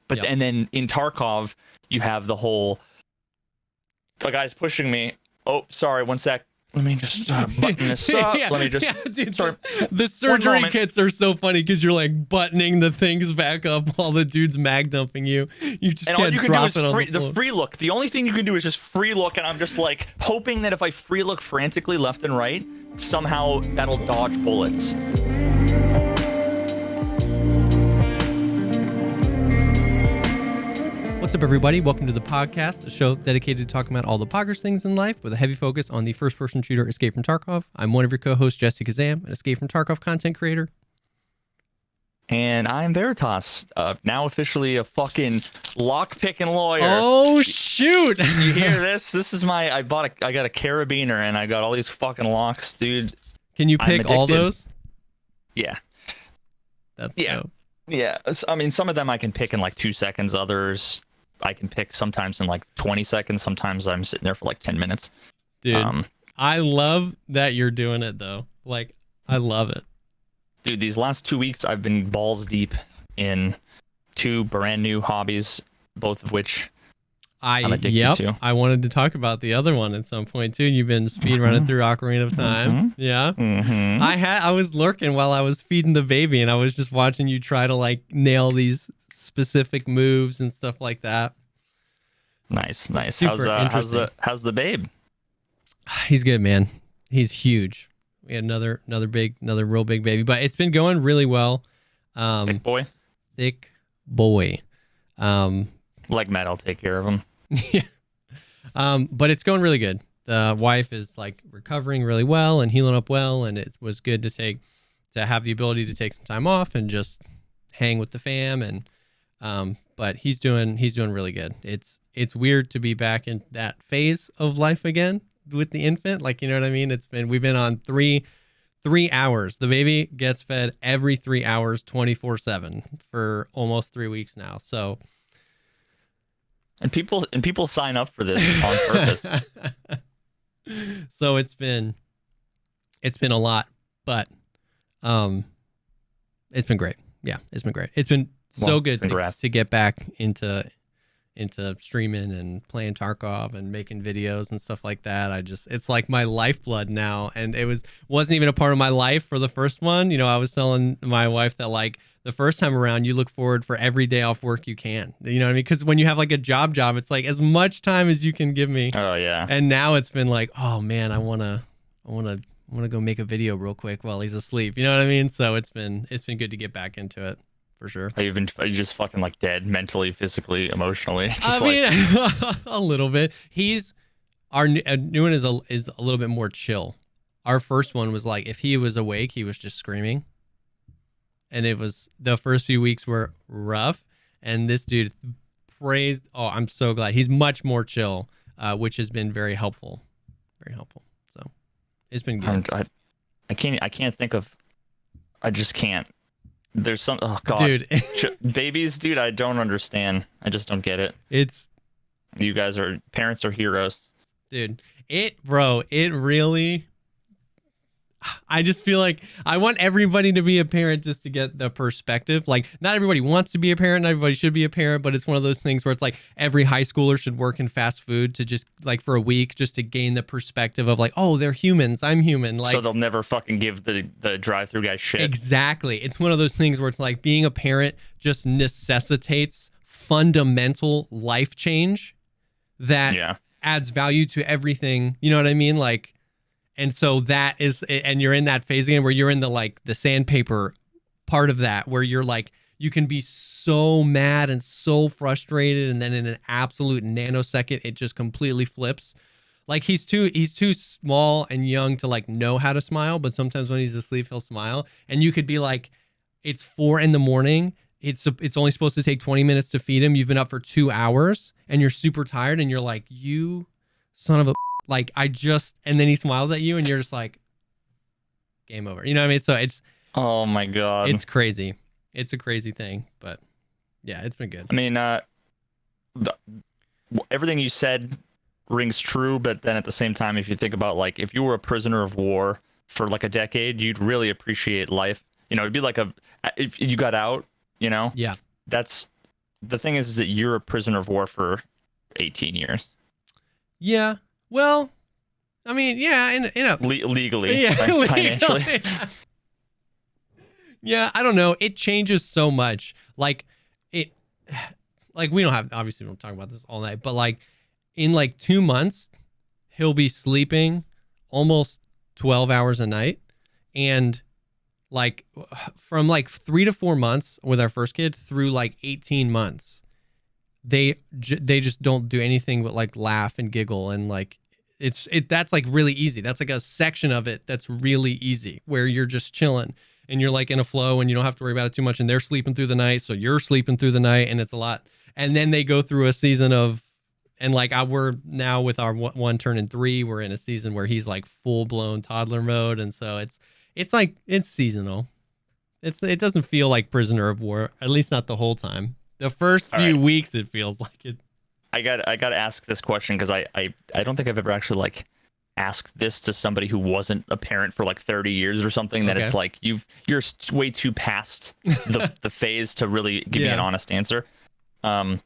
But and then in Tarkov, you have the whole, the guy's pushing me. Oh, sorry, one sec. Let me just button this up. Let me just. Dude, the surgery kits are so funny because you're like buttoning the things back up while the dude's mag dumping you. You just and can't all you can drop do is it on the free look. The only thing you can do is just free look, and I'm just like hoping that if I free look frantically left and right, somehow that'll dodge bullets. What's up, everybody? Welcome to the podcast, a show dedicated to talking about all the poggers things in life with a heavy focus on the first-person shooter Escape from Tarkov. I'm one of your co-hosts, Jesse Kazam, an Escape from Tarkov content creator. And I'm Veritas, now officially a fucking lock-picking lawyer. Oh, shoot! You hear this? This is I got a carabiner, and I got all these fucking locks, dude. Can you pick all those? Yeah. That's dope. Yeah, I mean, some of them I can pick in like 2 seconds. Others I can pick sometimes in like 20 seconds. Sometimes I'm sitting there for like 10 minutes. Dude, I love that you're doing it, though. Like, I love it. Dude, these last 2 weeks, I've been balls deep in 2 brand new hobbies, both of which I'm addicted to. I wanted to talk about the other one at some point, too. You've been speedrunning through Ocarina of Time. Yeah. I was lurking while I was feeding the baby, and I was just watching you try to, like, nail these specific moves and stuff like that. Nice. Super interesting. How's the babe? He's good, man. He's huge. We had another real big baby, but it's been going really well. Thick boy. Like Matt, I'll take care of him. Yeah. But it's going really good. The wife is like recovering really well and healing up well, and it was good to have the ability to take some time off and just hang with the fam. And but he's doing really good. It's weird to be back in that phase of life again with the infant. Like, you know what I mean? We've been on three hours. The baby gets fed every 3 hours, 24/7 for almost 3 weeks now. So. And people sign up for this on purpose. So it's been a lot, but it's been great. Yeah, it's been great. It's been so good to get back into streaming and playing Tarkov and making videos and stuff like that. It's like my lifeblood now, and it wasn't even a part of my life for the first one. You know, I was telling my wife that, like, the first time around, you look forward for every day off work you can. You know what I mean? Because when you have like a job, it's like as much time as you can give me. Oh yeah. And now it's been like, oh man, I wanna go make a video real quick while he's asleep. You know what I mean? So it's been good to get back into it for sure. Are you just fucking like dead mentally, physically, emotionally? I mean, a little bit. Our new one is a little bit more chill. Our first one was like, if he was awake, he was just screaming. And the first few weeks were rough. And this dude I'm so glad. He's much more chill, which has been very helpful. Very helpful. So it's been good. I can't think of, I just can't. There's some, oh God. Dude. Babies, dude, I don't understand. I just don't get it. You guys parents are heroes. Dude, it really, I just feel like I want everybody to be a parent just to get the perspective. Like, not everybody wants to be a parent, not everybody should be a parent, but it's one of those things where it's like every high schooler should work in fast food to just like for a week just to gain the perspective of like, oh, they're humans, I'm human. Like, so they'll never fucking give the drive-through guy shit. Exactly. It's one of those things where it's like being a parent just necessitates fundamental life change that adds value to everything. You know what I mean? Like, and so that is, and you're in that phase again where you're in the sandpaper part of that, where you're like, you can be so mad and so frustrated, and then in an absolute nanosecond, it just completely flips. Like, he's too small and young to like know how to smile, but sometimes when he's asleep, he'll smile, and you could be like, it's 4 a.m. It's only supposed to take 20 minutes to feed him. You've been up for 2 hours, and you're super tired, and you're like, you son of a. Like, and then he smiles at you and you're just like, game over. You know what I mean? So oh my God. It's crazy. It's a crazy thing, but yeah, it's been good. I mean, everything you said rings true, but then at the same time, if you think about, like, if you were a prisoner of war for like a decade, you'd really appreciate life. You know, it'd be like if you got out, you know? Yeah. That's the thing is that you're a prisoner of war for 18 years. Yeah. Well, I mean, yeah, in a legally, yeah, financially. Legally. Yeah, I don't know. It changes so much. Like we don't talk about this all night, but like in like 2 months, he'll be sleeping almost 12 hours a night. And like from like 3 to 4 months with our first kid through like 18 months, they just don't do anything but like laugh and giggle, and like that's like really easy. That's like a section of it that's really easy where you're just chilling and you're like in a flow and you don't have to worry about it too much, and they're sleeping through the night, so you're sleeping through the night, and it's a lot. And then they go through a season of, and like we're now with our one turning 3, we're in a season where he's like full blown toddler mode, and so it's like it's seasonal. It doesn't feel like prisoner of war, at least not the whole time. The first few weeks it feels like it. I got to ask this question because I don't think I've ever actually like asked this to somebody who wasn't a parent for like 30 years or something. That it's like you're way too past the phase to really give me an honest answer. How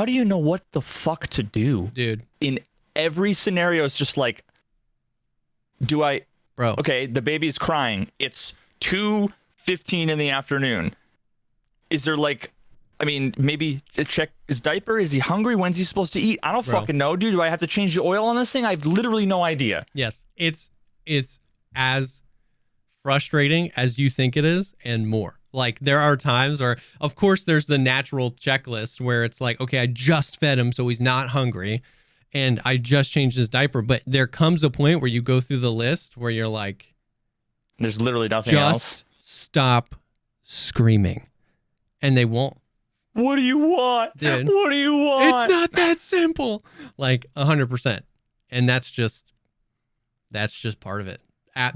do you know what the fuck to do, dude? In every scenario, it's just like, bro? Okay, the baby's crying. It's 2:15 in the afternoon. Is there like, I mean, maybe check his diaper. Is he hungry? When's he supposed to eat? I don't fucking know, dude. Do I have to change the oil on this thing? I have literally no idea. Yes, it's as frustrating as you think it is, and more. Like there are times where, of course, there's the natural checklist where it's like, okay, I just fed him, so he's not hungry, and I just changed his diaper. But there comes a point where you go through the list where you're like, there's literally nothing else. Just stop screaming, and they won't. What do you want, dude? What do you want? It's not that simple. Like 100%, and that's just part of it,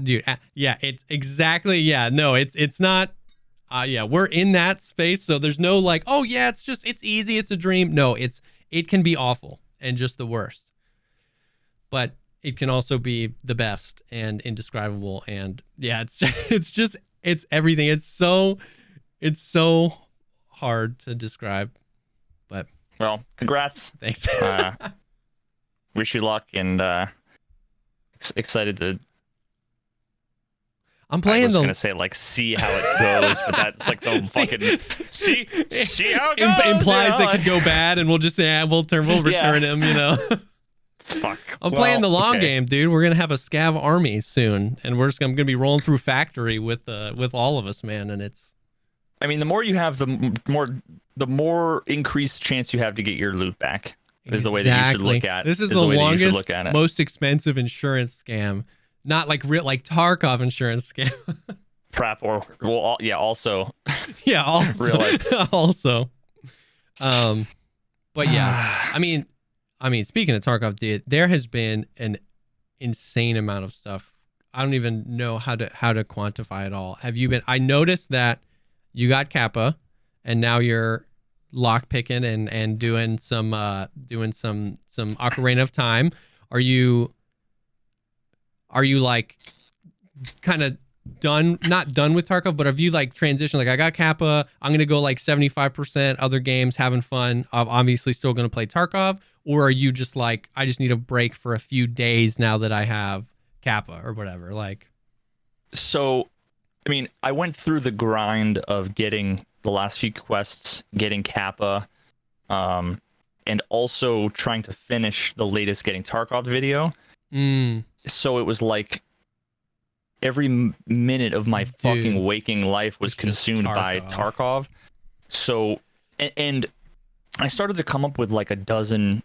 dude. Yeah, it's exactly. Yeah, no, it's not. Yeah, we're in that space, so there's no like, oh yeah, it's easy, it's a dream. No, it can be awful and just the worst, but it can also be the best and indescribable. And yeah, it's everything. It's so hard to describe, but well, congrats. Thanks. Wish you luck, and excited to. I'm playing. I was gonna say like see how it goes, but that's like the fucking see how it goes. Implies it could go bad, and we'll just say we'll return him. You know. Fuck. I'm playing the long game, dude. We're gonna have a Scav army soon, and I'm gonna be rolling through factory with all of us, man. And it's. I mean, the more you have, the more increased chance you have to get your loot back. Is the way that you should look at. This is the longest, most expensive insurance scam. Not like real, like Tarkov insurance scam. Prep or also. Yeah, also. Real life. Also. But yeah, I mean, speaking of Tarkov, dude, there has been an insane amount of stuff. I don't even know how to quantify it all. Have you been? I noticed that you got Kappa, and now you're lock picking and doing some Ocarina of Time. Are you like kind of not done with Tarkov, but have you like transitioned? Like I got Kappa, I'm gonna go like 75% other games, having fun. I'm obviously still gonna play Tarkov, or are you just like, I just need a break for a few days now that I have Kappa or whatever? Like, so, I mean, I went through the grind of getting the last few quests, getting Kappa, and also trying to finish the latest getting Tarkov video. So it was like every minute of my fucking waking life was consumed by Tarkov. So, and I started to come up with like a dozen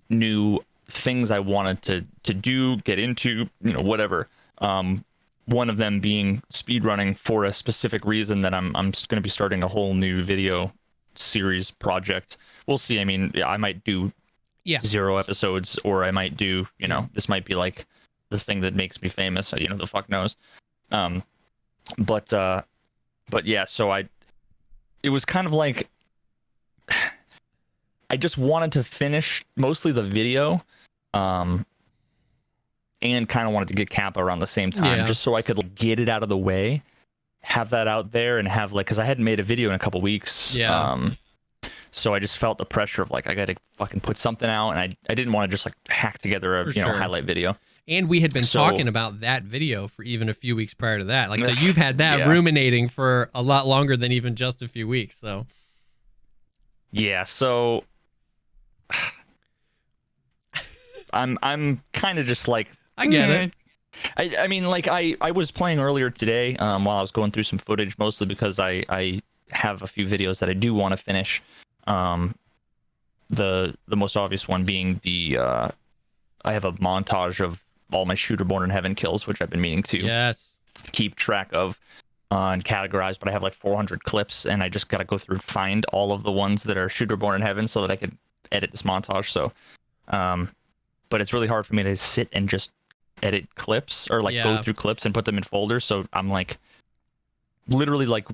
new things I wanted to do, get into, whatever. One of them being speedrunning for a specific reason that I'm going to be starting a whole new video series project. We'll see. I mean, I might do 0 episodes, or I might do, this might be like the thing that makes me famous. The fuck knows. But yeah, so it was kind of like, I just wanted to finish mostly the video, and kind of wanted to get Kappa around the same time, just so I could get it out of the way. have that out there and have like, because I hadn't made a video in a couple weeks. Yeah. So I just felt the pressure of like, I got to fucking put something out, and I didn't want to just like hack together a highlight video. And we had been talking about that video for even a few weeks prior to that. Like, so you've had that ruminating for a lot longer than even just a few weeks. So yeah, so I'm kind of just like, I get it. I mean, like I was playing earlier today while I was going through some footage, mostly because I have a few videos that I do want to finish. The most obvious one being I have a montage of all my Shooter Born in Heaven kills, which I've been meaning to keep track of and categorize, but I have like 400 clips, and I just got to go through and find all of the ones that are Shooter Born in Heaven so that I could edit this montage. So, but it's really hard for me to sit and just edit clips or like go through clips and put them in folders. So I'm like literally like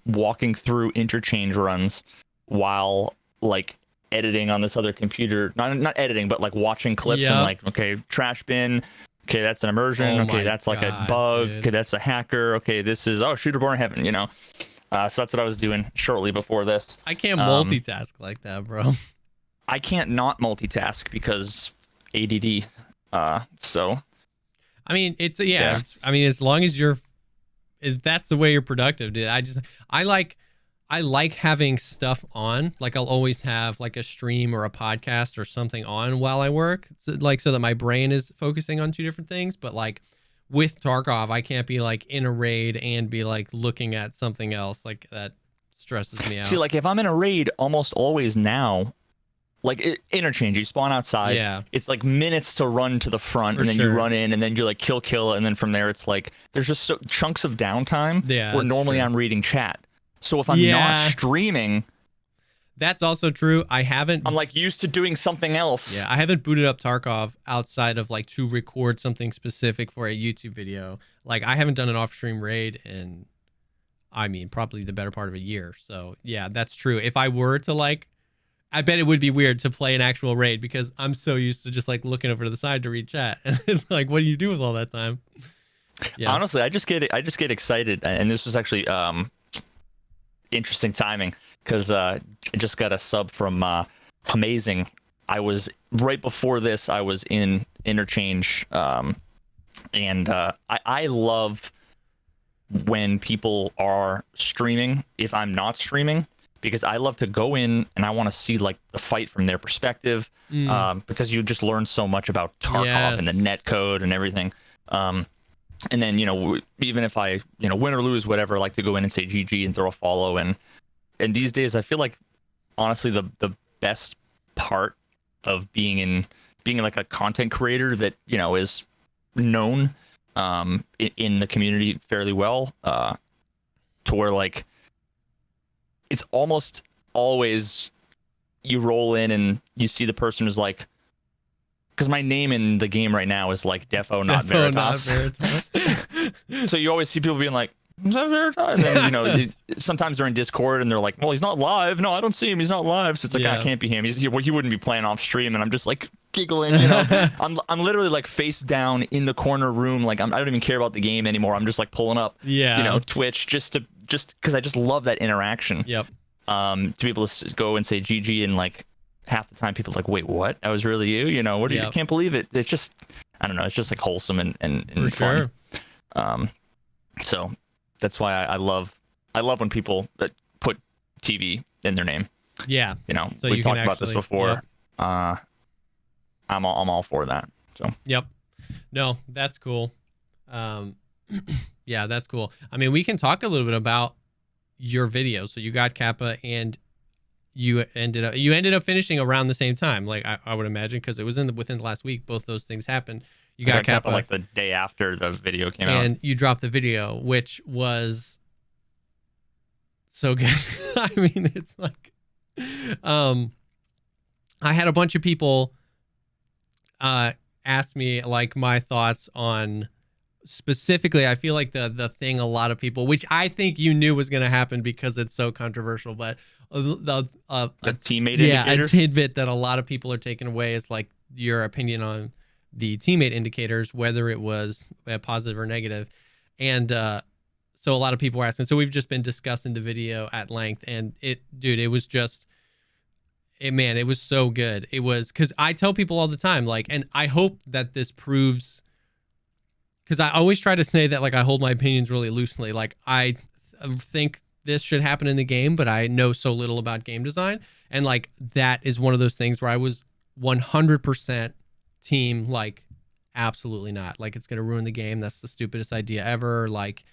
walking through interchange runs while like editing on this other computer, not editing, but like watching clips and like, okay, trash bin, okay, that's an immersion, okay, that's like a bug, okay, that's a hacker, okay, this is Shooter Born in Heaven, you know. So that's what I was doing shortly before this. I can't multitask like that, bro. I can't not multitask because ADD. So I mean, it's I mean, as long as that's the way you're productive, dude. I like having stuff on. Like, I'll always have like a stream or a podcast or something on while I work, so that my brain is focusing on two different things. But like with Tarkov, I can't be like in a raid and be like looking at something else. Like, that stresses me out. See, like if I'm in a raid, almost always now, like interchange, you spawn outside. Yeah. It's like minutes to run to the front, and then you run in, and then you like kill, and then from there it's like there's just chunks of downtime where normally I'm reading chat. So if I'm not streaming, that's also true. I'm like used to doing something else. Yeah, I haven't booted up Tarkov outside of like to record something specific for a YouTube video. Like, I haven't done an off-stream raid in, I mean, probably the better part of a year. So yeah, that's true. If I were to like, I bet it would be weird to play an actual raid because I'm so used to just like looking over to the side to read chat. And it's like, what do you do with all that time? Yeah. Honestly, I just get excited, and this was actually interesting timing because I just got a sub from Amazing. I was right before this. I was in interchange, and I love when people are streaming if I'm not streaming, because I love to go in and I want to see like the fight from their perspective, because you just learn so much about Tarkov and the net code and everything. And then, you know, even if I, you know, win or lose, whatever, I like to go in and say GG and throw a follow. And these days, I feel like, honestly, the best part of being like a content creator that, you know, is known in the community fairly well, to where like it's almost always you roll in and you see the person who's like, because my name in the game right now is like Defo, not Veritas. So you always see people being like, is that Veritas? And then, you know, sometimes they're in Discord and they're like, well, he's not live. No, I don't see him. He's not live. So it's like, it can't be him. He wouldn't be playing off stream. And I'm just like giggling, you know. I'm literally like face down in the corner room. Like, I don't even care about the game anymore. I'm just like pulling up, you know, Twitch just because I just love that interaction. Yep. To be able to go and say GG, and like half the time people are like, wait, what? That was really you? You know, what? I can't believe it. It's just, I don't know. It's just like wholesome and fun. Sure. So that's why I love when people put TV in their name. Yeah. You know, so we've talked about this before. Yep. I'm all for that. So. Yep. No, that's cool. Yeah, that's cool. I mean, we can talk a little bit about your video. So you got Kappa, and you ended up finishing around the same time, like I would imagine, because it was within the last week. Both those things happened. You got Kappa like the day after the video came out, and you dropped the video, which was so good. I mean, it's like, I had a bunch of people ask me like my thoughts on. Specifically, I feel like the thing a lot of people, which I think you knew was going to happen because it's so controversial, but the teammate indicator? A tidbit that a lot of people are taking away is like your opinion on the teammate indicators, whether it was positive or negative. And so a lot of people were asking. So we've just been discussing the video at length, and it was just, man, it was so good. It was, because I tell people all the time, like, and I hope that this proves, because I always try to say that, like, I hold my opinions really loosely. Like, I think this should happen in the game, but I know so little about game design. And like, that is one of those things where I was 100% team, like, absolutely not. Like, it's going to ruin the game. That's the stupidest idea ever. Like,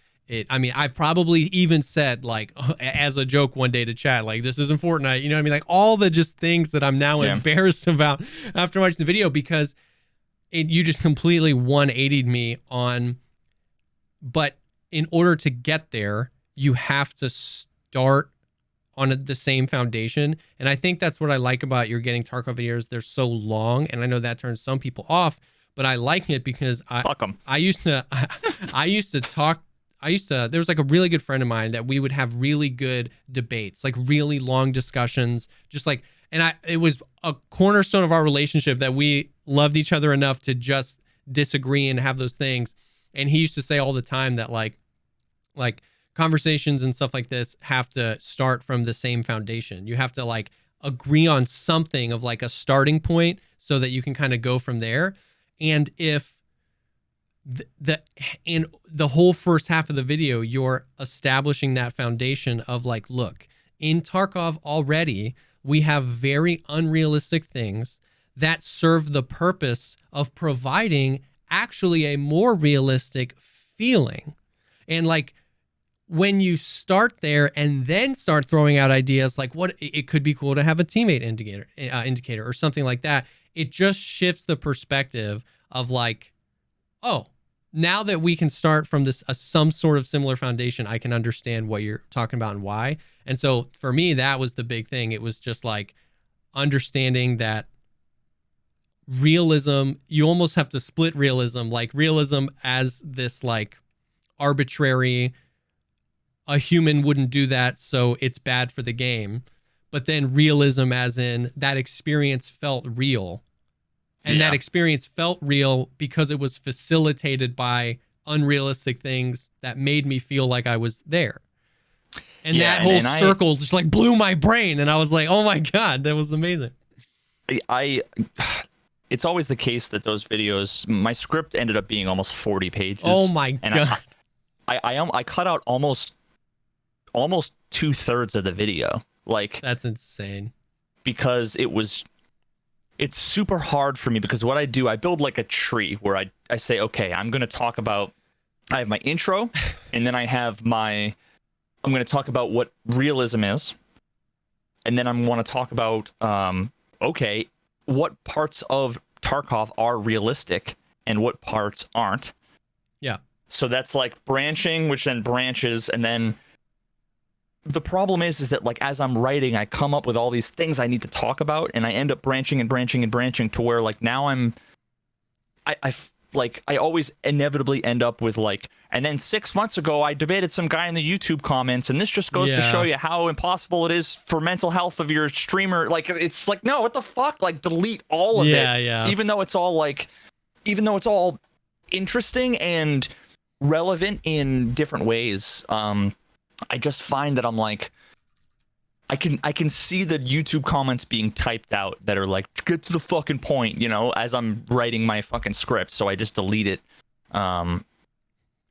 I mean, I've probably even said, like, as a joke one day to chat, like, this isn't Fortnite. You know what I mean? Like, all the just things that I'm now embarrassed about after watching the video, because you just completely 180'd me on. But in order to get there, you have to start on the same foundation. And I think that's what I like about your Getting Tarkov videos. They're so long, and I know that turns some people off, but I like it because Fuck 'em. I used to there was like a really good friend of mine that we would have really good debates, like really long discussions, just like, and it was a cornerstone of our relationship that we loved each other enough to just disagree and have those things. And he used to say all the time that like conversations and stuff like this have to start from the same foundation. You have to like agree on something of like a starting point so that you can kind of go from there. And if in the whole first half of the video, you're establishing that foundation of like, look, in Tarkov already, we have very unrealistic things that serve the purpose of providing actually a more realistic feeling. And like, when you start there and then start throwing out ideas like what it could be cool to have a teammate indicator or something like that, it just shifts the perspective of like, oh, now that we can start from this some sort of similar foundation, I can understand what you're talking about and why. And so for me, that was the big thing. It was just like understanding that realism, you almost have to split realism, like realism as this like arbitrary, a human wouldn't do that, so it's bad for the game. But then realism as in that experience felt real. And that experience felt real because it was facilitated by unrealistic things that made me feel like I was there. And that whole circle just like blew my brain. And I was like, oh my God, that was amazing. It's always the case that those videos, my script ended up being almost 40 pages. Oh my God. I cut out almost 2/3 of the video. Like, that's insane. Because it's super hard for me, because what I do, I build like a tree where I say, okay, I'm going to talk about, I have my intro, and then I'm going to talk about what realism is. And then I'm want to talk about, okay, what parts of Tarkov are realistic and what parts aren't. Yeah. So that's like branching, which then branches, and then the problem is that like as I'm writing, I come up with all these things I need to talk about, and I end up branching and branching and branching to where like now I always inevitably end up with like, and then 6 months ago I debated some guy in the YouTube comments, and this just goes to show you how impossible it is for mental health of your streamer. Like, it's like, no, what the fuck? Like, delete all of it. Yeah. Even though it's all interesting and relevant in different ways. I just find that I'm like, I can see the YouTube comments being typed out that are like, get to the fucking point, you know, as I'm writing my fucking script. So I just delete it.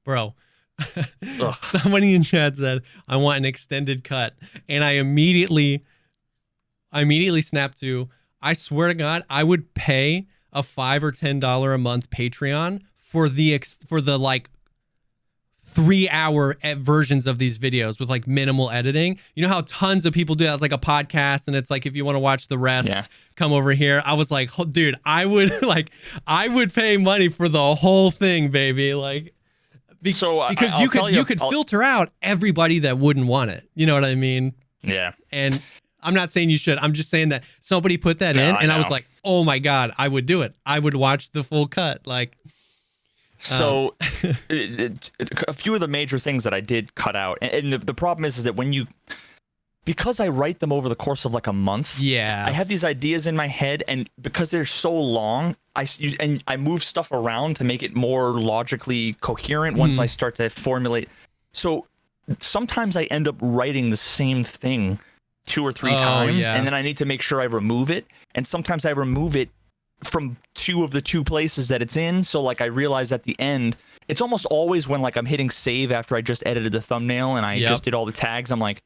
Bro, somebody in chat said, I want an extended cut. And I immediately snapped to, I swear to God, I would pay a $5 or $10 a month Patreon for the like 3-hour versions of these videos with like minimal editing. You know how tons of people do that? It's like a podcast, and it's like, if you want to watch the rest, come over here. I was like, oh, dude, I would pay money for the whole thing, baby. Like, because you could filter out everybody that wouldn't want it. You know what I mean? Yeah. And I'm not saying you should. I'm just saying that somebody put that in, and I was like, oh my God, I would do it. I would watch the full cut. Like, so a few of the major things that I did cut out, and the problem is that because I write them over the course of like a month, I have these ideas in my head, and because they're so long, I move stuff around to make it more logically coherent once I start to formulate. So sometimes I end up writing the same thing 2 or 3 times, and then I need to make sure I remove it. And sometimes I remove it from 2 of the 2 places that it's in. So like I realize at the end, it's almost always when like I'm hitting save after I just edited the thumbnail and I just did all the tags, I'm like,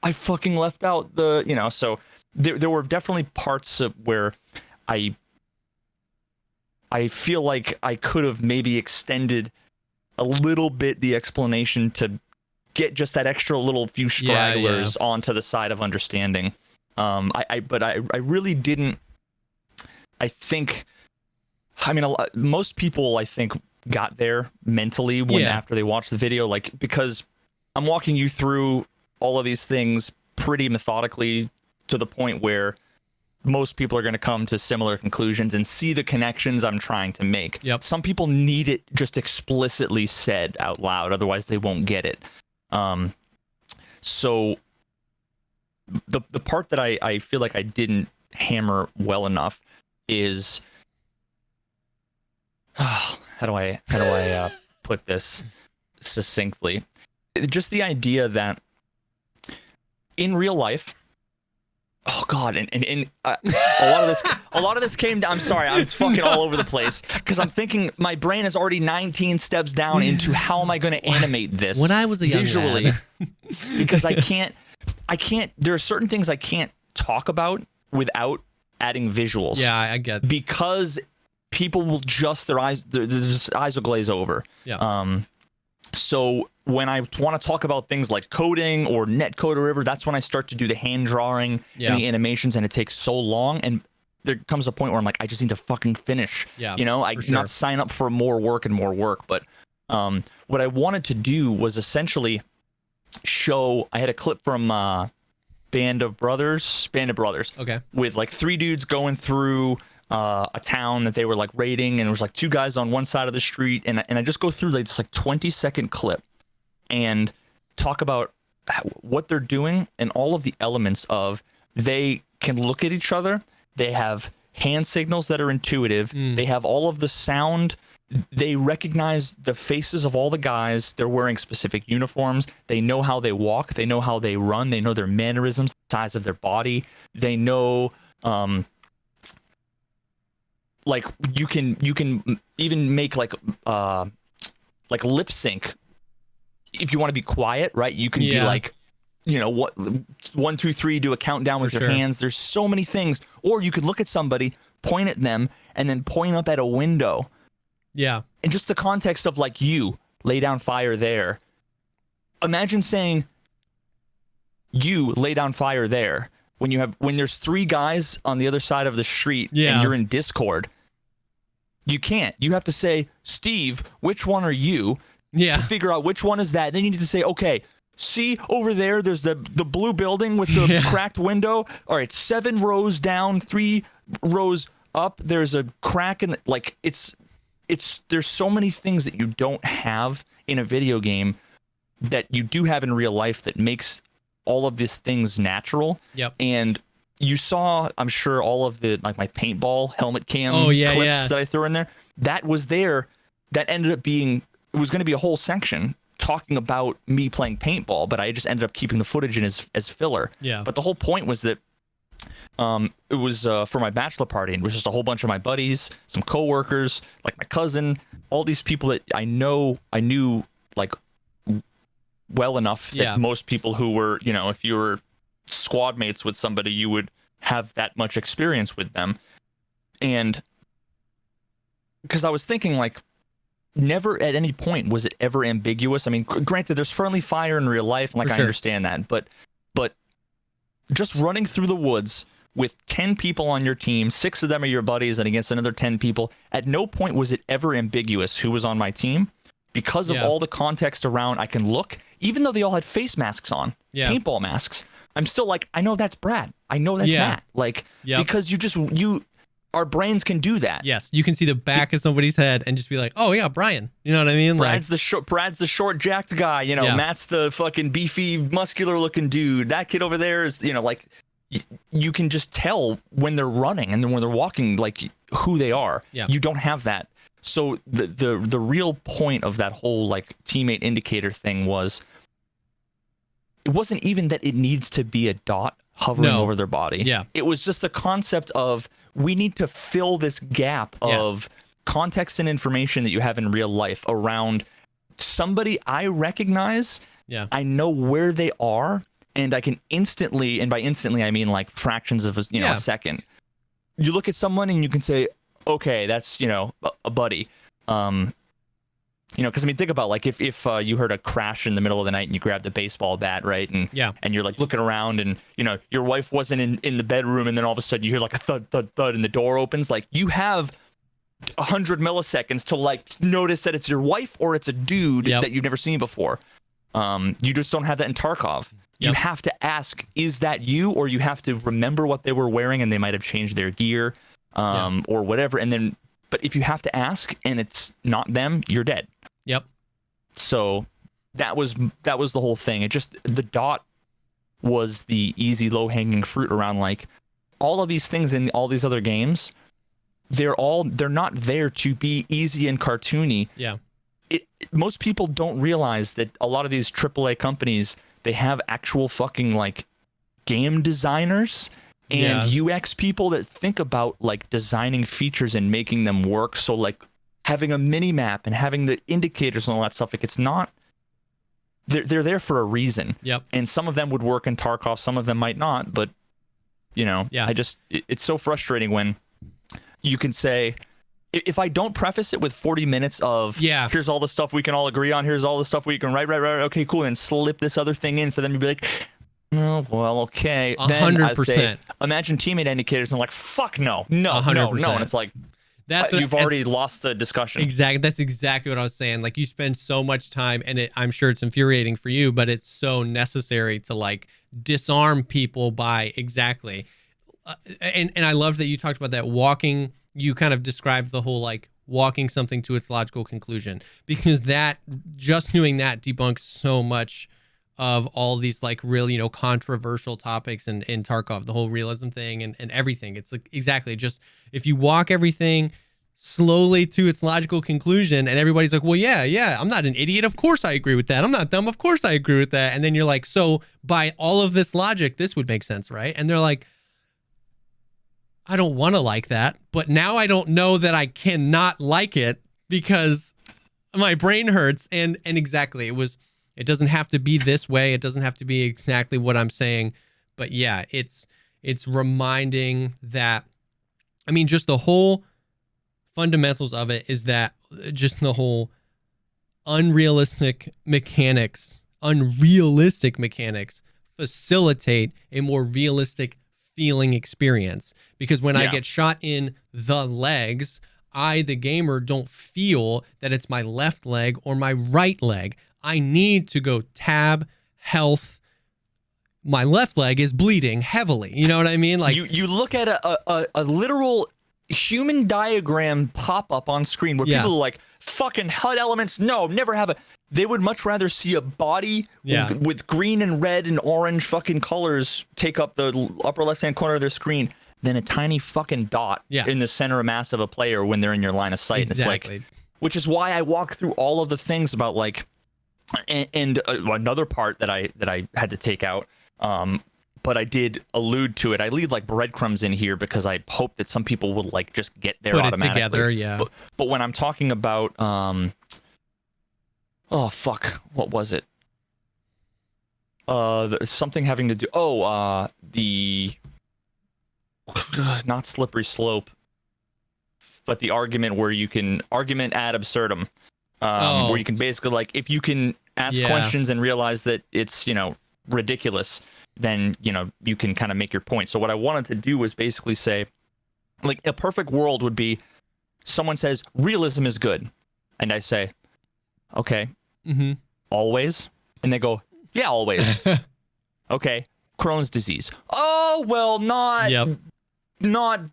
I fucking left out the, you know. So there were definitely parts of where I feel like I could have maybe extended a little bit the explanation to get just that extra little few stragglers onto the side of understanding. But I really didn't. I think, I mean, most people I think got there mentally when after they watched the video, like, because I'm walking you through all of these things pretty methodically to the point where most people are going to come to similar conclusions and see the connections I'm trying to make. Some people need it just explicitly said out loud, otherwise they won't get it. So the part that I feel like I didn't hammer well enough is, how do I put this succinctly? Just the idea that in real life, oh god, and a lot of this came down. I'm sorry, I'm fucking all over the place because I'm thinking my brain is already 19 steps down into how am I going to animate this when I was a young visually lad. because I can't. There are certain things I can't talk about without adding visuals. Yeah, I get. Because people will just their eyes will glaze over. So when I want to talk about things like coding or netcode or whatever, that's when I start to do the hand drawing and the animations, and it takes so long. And there comes a point where I'm like, I just need to fucking finish. You know, I not sign up for more work and more work. But what I wanted to do was essentially show. I had a clip from Band of Brothers. Okay. With like 3 dudes going through a town that they were like raiding, and there was like 2 guys on one side of the street, and I just go through like this like 20-second clip and talk about what they're doing and all of the elements of they can look at each other, they have hand signals that are intuitive, they have all of the sound, they recognize the faces of all the guys, they're wearing specific uniforms, they know how they walk, they know how they run, they know their mannerisms, the size of their body, they know like you can even make like lip sync if you want to be quiet, right? You can be like, you know, what 1, 2, 3, do a countdown with your hands. There's so many things. Or you could look at somebody, point at them, and then point up at a window. And just the context of like, you lay down fire there. Imagine saying you lay down fire there when there's 3 guys on the other side of the street and you're in Discord. You can't. You have to say, Steve, which one are you? To figure out which one is that. Then you need to say, okay, see over there, there's the blue building with the cracked window. All right, 7 rows down, 3 rows up, there's a crack in like it's there's so many things that you don't have in a video game that you do have in real life that makes all of these things natural. And you saw, I'm sure, all of the like my paintball helmet cam clips that I threw in there. That was there. That ended up being, it was going to be a whole section talking about me playing paintball, but I just ended up keeping the footage in as filler. But the whole point was that it was for my bachelor party, and it was just a whole bunch of my buddies, some coworkers, like my cousin, all these people that I knew like well enough that most people who were, you know, if you were squad mates with somebody, you would have that much experience with them. And because I was thinking like, never at any point was it ever ambiguous. I mean, granted, there's friendly fire in real life, and like I understand that, but just running through the woods with 10 people on your team, 6 of them are your buddies, and against another 10 people, at no point was it ever ambiguous who was on my team, because of all the context around. I can look, even though they all had face masks on, paintball masks, I'm still like, I know that's Brad, I know that's Matt, like because our brains can do that. You can see the back of somebody's head and just be like, oh yeah, Brian. You know what I mean? Brad's the short jacked guy. You know, Matt's the fucking beefy, muscular looking dude. That kid over there is, you know, like you can just tell when they're running and then when they're walking, like who they are. You don't have that. So the real point of that whole like teammate indicator thing was, it wasn't even that it needs to be a dot hovering over their body. Yeah. It was just the concept of, we need to fill this gap of context and information that you have in real life around somebody I recognize. Yeah. I know where they are, and I can instantly, and by instantly I mean like fractions of a second. You look at someone and you can say, okay, that's, a buddy. Because I mean, think about like if you heard a crash in the middle of the night and you grabbed a baseball bat, right? And you're like looking around, and your wife wasn't in the bedroom, and then all of a sudden you hear like a thud, thud, thud, and the door opens. Like, you have 100 milliseconds to like notice that it's your wife or it's a dude that you've never seen before. You just don't have that in Tarkov. You have to ask, is that you? Or you have to remember what they were wearing and they might have changed their gear, or whatever. And then, but if you have to ask and it's not them, you're dead. Yep. So that was the whole thing. It just, the dot was the easy, low hanging fruit around like all of these things in all these other games. They're not there to be easy and cartoony. Yeah. Most people don't realize that a lot of these AAA companies, they have actual fucking like game designers and UX people that think about like designing features and making them work. So like having a mini map and having the indicators and all that stuff, like it's not, they're there for a reason. Yep. And some of them would work in Tarkov, some of them might not, but it's so frustrating when you can say, if I don't preface it with 40 minutes of, here's all the stuff we can all agree on, here's all the stuff we can write, okay, cool, and slip this other thing in for them to be like, oh, well, okay. 100%. Then I say, imagine teammate indicators, and I'm like, fuck no, 100%. No, and it's like, you've already lost the discussion. Exactly. That's exactly what I was saying. Like, you spend so much time, and I'm sure it's infuriating for you, but it's so necessary to like disarm people by and I love that you talked about that walking. You kind of described the whole like walking something to its logical conclusion, because that, just doing that debunks so much of all these like real, controversial topics in Tarkov, the whole realism thing and everything. It's like, exactly, just if you walk everything slowly to its logical conclusion and everybody's like, well, yeah, I'm not an idiot. Of course I agree with that. I'm not dumb. Of course I agree with that. And then you're like, so by all of this logic, this would make sense, right? And they're like, I don't want to like that, but now I don't know that I cannot like it because my brain hurts. And exactly, it doesn't have to be this way. It doesn't have to be exactly what I'm saying, but yeah, it's reminding that, I mean, just the whole fundamentals of it is that just the whole unrealistic mechanics facilitate a more realistic feeling experience, because when I get shot in the legs, I, the gamer, don't feel that it's my left leg or my right leg. I need to go tab, health. My left leg is bleeding heavily. You know what I mean? Like, you look at a literal human diagram pop up on screen where people are like, fucking HUD elements, no, never have a. They would much rather see a body with green and red and orange fucking colors take up the upper left-hand corner of their screen than a tiny fucking dot in the center of mass of a player when they're in your line of sight. Exactly. It's like, which is why I walk through all of the things about like, and another part that I had to take out, but I did allude to it. I leave like breadcrumbs in here because I hope that some people will like just get there automatically. Put it together, But when I'm talking about, oh fuck, what was it? Something having to do. The not slippery slope, but the argument where you can argument ad absurdum, where you can basically like, if you can ask questions and realize that it's ridiculous, then you can kind of make your point. So what I wanted to do was basically say, like, a perfect world would be someone says realism is good, and I say, okay. Mm-hmm. Always? And they go, yeah, always. Okay. Crohn's disease. Oh, well, not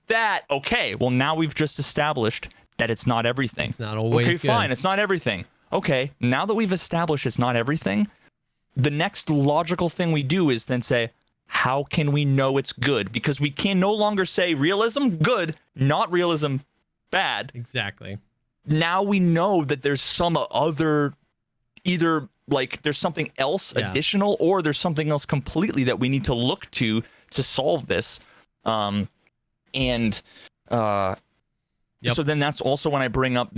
that. Okay. Well, now we've just established that it's not everything. It's not always good. Fine. It's not everything. Okay. Now that we've established it's not everything, the next logical thing we do is then say, how can we know it's good? Because we can no longer say realism, good, not realism, bad. Exactly. now we know that there's some other, either like there's something else additional, or there's something else completely that we need to look to solve this. So then that's also when I bring up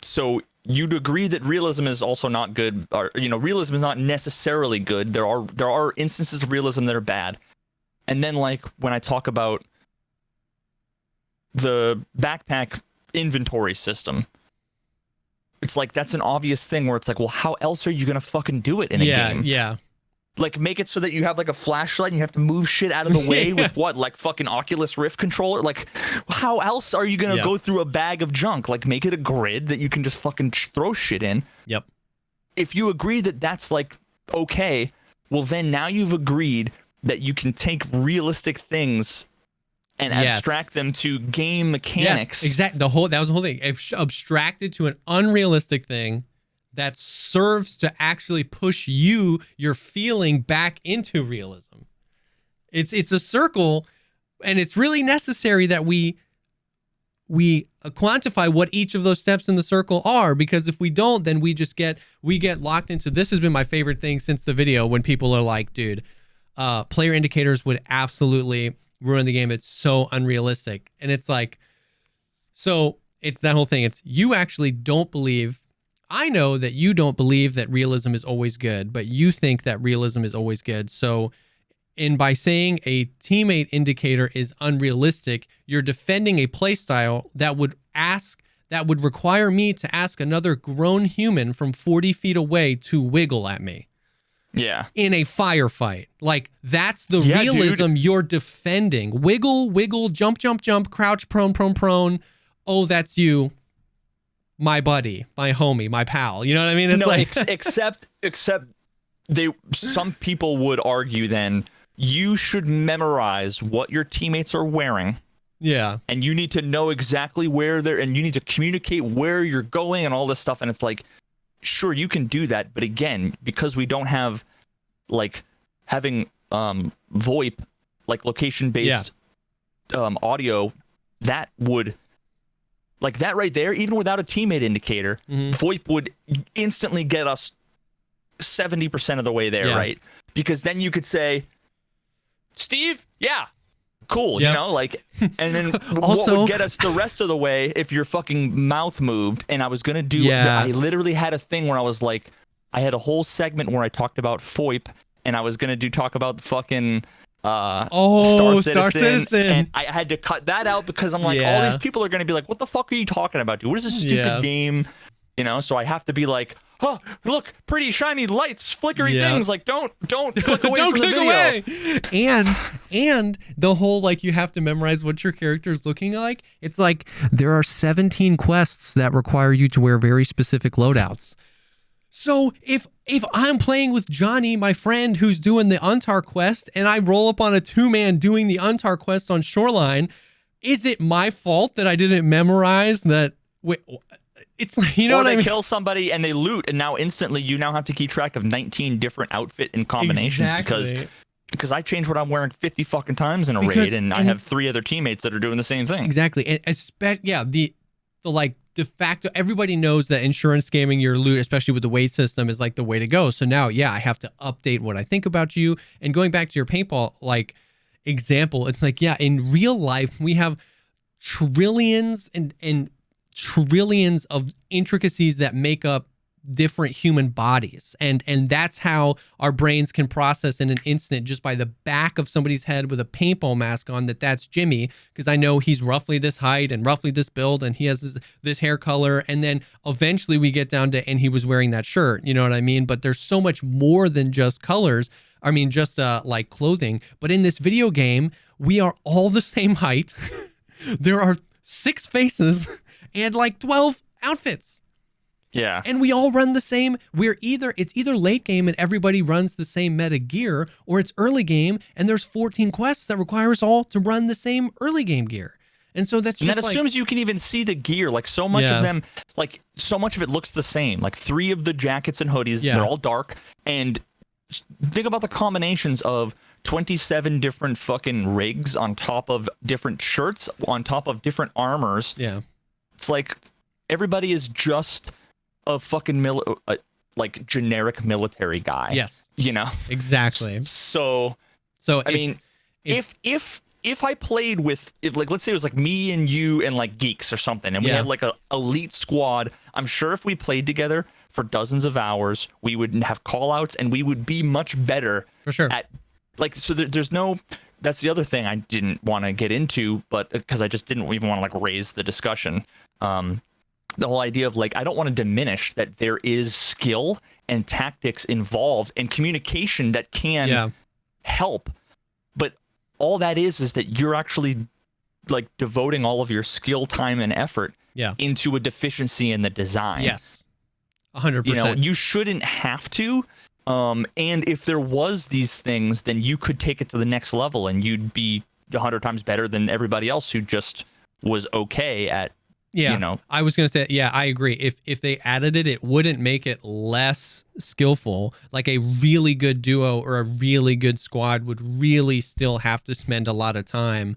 so you'd agree that realism is also not good, or realism is not necessarily good. There are instances of realism that are bad. And then like when I talk about the backpack inventory system, it's like that's an obvious thing where it's like, well, how else are you gonna fucking do it in a game? Yeah. Like make it so that you have like a flashlight and you have to move shit out of the way with what, like fucking Oculus Rift controller? Like how else are you gonna go through a bag of junk? Like make it a grid that you can just fucking throw shit in. Yep. If you agree that that's like okay, well then now you've agreed that you can take realistic things and abstract them to game mechanics. Yes, exactly. That was the whole thing. Abstracted to an unrealistic thing that serves to actually push your feeling back into realism. It's a circle, and it's really necessary that we quantify what each of those steps in the circle are, because if we don't, then we get locked into, this has been my favorite thing since the video, when people are like, dude, player indicators would absolutely ruin the game. It's so unrealistic. And it's like, so it's that whole thing. It's, you actually don't believe, I know that you don't believe that realism is always good, but you think that realism is always good. So by saying a teammate indicator is unrealistic, you're defending a playstyle that would require me to ask another grown human from 40 feet away to wiggle at me. Yeah. In a firefight. Like, that's the realism you're defending. Wiggle, jump, crouch, prone. Oh, that's you. My buddy, my homie, my pal. You know what I mean? It's like except some people would argue then you should memorize what your teammates are wearing. Yeah. And you need to know exactly where and you need to communicate where you're going and all this stuff. And it's like, sure, you can do that, but again, because we don't have like having VoIP, like location-based audio, that would, like that right there, even without a teammate indicator, VoIP would instantly get us 70% of the way there, right? Because then you could say, Steve, cool, like, and then also, what would get us the rest of the way if your fucking mouth moved? And I was gonna do, I literally had a thing where I was like, I had a whole segment where I talked about VoIP, and I was gonna talk about the fucking Star Citizen, and I had to cut that out because I'm like, all these people are gonna be like, what the fuck are you talking about, dude? What is this stupid game? So I have to be like, oh, look, pretty shiny lights, flickery things. Like, don't click away from the video. And the whole, like, you have to memorize what your character is looking like. It's like, there are 17 quests that require you to wear very specific loadouts. So if I'm playing with Johnny, my friend, who's doing the Untar quest, and I roll up on a 2-man doing the Untar quest on Shoreline, is it my fault that I didn't memorize that? It's like, you know what I mean? Or they kill somebody and they loot, and now instantly you now have to keep track of 19 different outfit and combinations because I changed what I'm wearing 50 fucking times in a raid, and I have 3 other teammates that are doing the same thing. Exactly. And the like de facto, everybody knows that insurance scamming your loot, especially with the weight system, is like the way to go. So now, I have to update what I think about you. And going back to your paintball like example, it's like, in real life we have trillions and trillions of intricacies that make up different human bodies, and that's how our brains can process in an instant, just by the back of somebody's head with a paintball mask on, that's Jimmy, because I know he's roughly this height and roughly this build and he has this hair color, and then eventually we get down to, and he was wearing that shirt, you know what I mean? But there's so much more than just colors, just like clothing. But in this video game, we are all the same height. There are 6 faces and like 12 outfits. Yeah. And we all run the same. It's either late game and everybody runs the same meta gear, or it's early game and there's 14 quests that require us all to run the same early game gear. And so that assumes you can even see the gear. Like, so much of them, like, so much of it looks the same. Like 3 of the jackets and hoodies, they're all dark. And think about the combinations of 27 different fucking rigs on top of different shirts, on top of different armors. Yeah. It's like, everybody is just a fucking like generic military guy. Yes. You know? Exactly. So I mean, if I played with, like, let's say it was like me and you and like geeks or something, and we had like a elite squad, I'm sure if we played together for dozens of hours, we would have call outs and we would be much better. For sure. At, like, so there's no, that's the other thing I didn't want to get into, but because I just didn't even want to like raise the discussion. The whole idea of like, I don't want to diminish that there is skill and tactics involved and communication that can help, but all that is that you're actually like devoting all of your skill, time, and effort into a deficiency in the design. Yes, 100%. You know, you shouldn't have to. And if there was these things, then you could take it to the next level, and you'd be 100 times better than everybody else who just was okay at. Yeah, you know. I was gonna say, I agree. If they added it, it wouldn't make it less skillful. Like a really good duo or a really good squad would really still have to spend a lot of time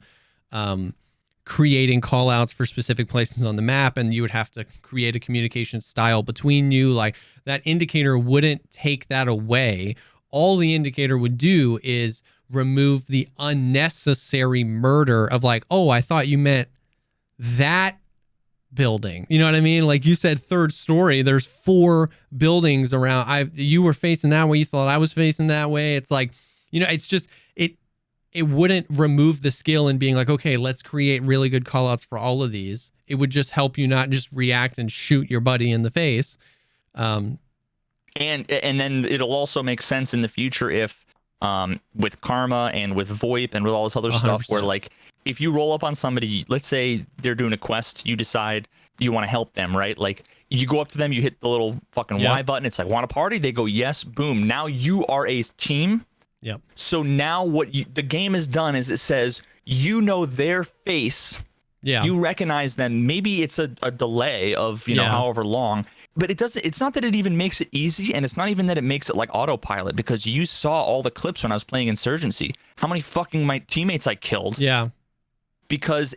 creating call outs for specific places on the map, and you would have to create a communication style between you. Like that indicator wouldn't take that away. All the indicator would do is remove the unnecessary murder of like, oh, I thought you meant that building. You know what I mean? Like you said, third story, there's 4 buildings around. You were facing that way, you thought I was facing that way. It's like, you know, it's just it wouldn't remove the skill in being like, okay, let's create really good call outs for all of these. It would just help you not just react and shoot your buddy in the face. And then it'll also make sense in the future if with karma and with VoIP and with all this other 100%. stuff where like if you roll up on somebody, let's say they're doing a quest, you decide you want to help them, right? Like you go up to them, you hit the little fucking Y button. It's like, want a party? They go, yes, boom. Now you are a team. Yep. So now what the game has done is it says, you know their face. Yeah. You recognize them. Maybe it's a delay of, you know, however long. But it's not that it even makes it easy, and it's not even that it makes it like autopilot, because you saw all the clips when I was playing Insurgency. How many fucking my teammates I killed. Yeah. Because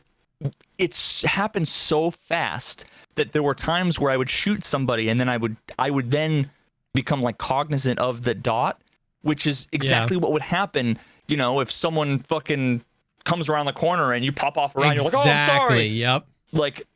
it's happened so fast that there were times where I would shoot somebody and then I would then become like cognizant of the dot, which is exactly what would happen, you know, if someone fucking comes around the corner and you pop off around, you're like, oh, I'm sorry. Yep. Like,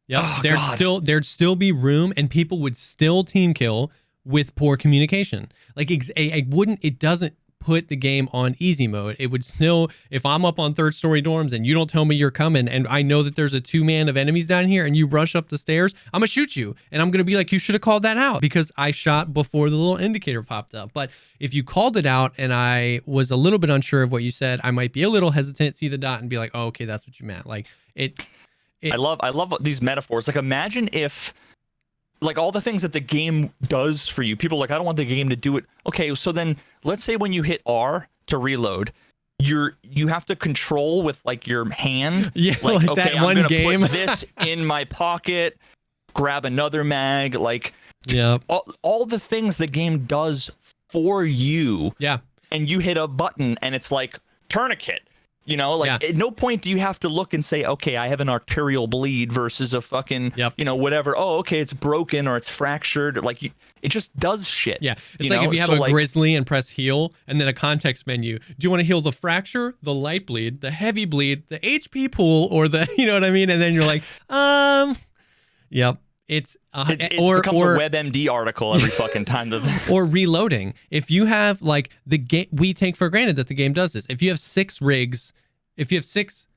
yep. oh, there'd still be room, and people would still team kill with poor communication. Like it doesn't put the game on easy mode. It would still, if I'm up on third story dorms and you don't tell me you're coming, and I know that there's a 2-man of enemies down here, and you rush up the stairs, I'm gonna shoot you, and I'm gonna be like, you should have called that out because I shot before the little indicator popped up. But if you called it out and I was a little bit unsure of what you said, I might be a little hesitant, see the dot, and be like, oh, okay, that's what you meant. Like I love these metaphors. Like imagine if like all the things that the game does for you, people are like, I don't want the game to do it. Okay, so then let's say when you hit R to reload, you have to control with like your hand. Yeah, like okay, that I'm one gonna game. put this in my pocket, grab another mag, like all the things the game does for you. Yeah. And you hit a button and it's like tourniquet. You know, like at no point do you have to look and say, okay, I have an arterial bleed versus a fucking, you know, whatever. Oh, okay, it's broken or it's fractured. Like it just does shit. Yeah, it's like if you have a grizzly and press heal and then a context menu. Do you want to heal the fracture, the light bleed, the heavy bleed, the HP pool, or the, you know what I mean? And then you're like, yep. It becomes a WebMD article every fucking time. Or reloading. If you have like the game, we take for granted that the game does this. If you have 6 rigs, if you have 6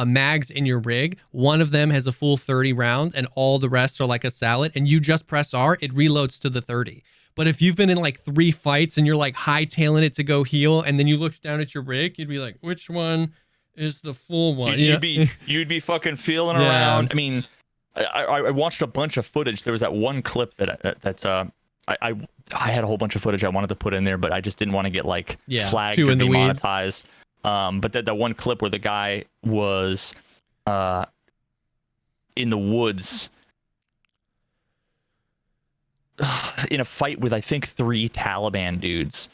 mags in your rig, one of them has a full 30 rounds and all the rest are like a salad, and you just press R, it reloads to the 30. But if you've been in like 3 fights and you're like hightailing it to go heal, and then you look down at your rig, you'd be like, which one is the full one? You'd be fucking feeling around. I mean, I watched a bunch of footage. There was that one clip that I had a whole bunch of footage I wanted to put in there, but I just didn't want to get like flagged or demonetized. But that one clip where the guy was in the woods in a fight with I think 3 Taliban dudes.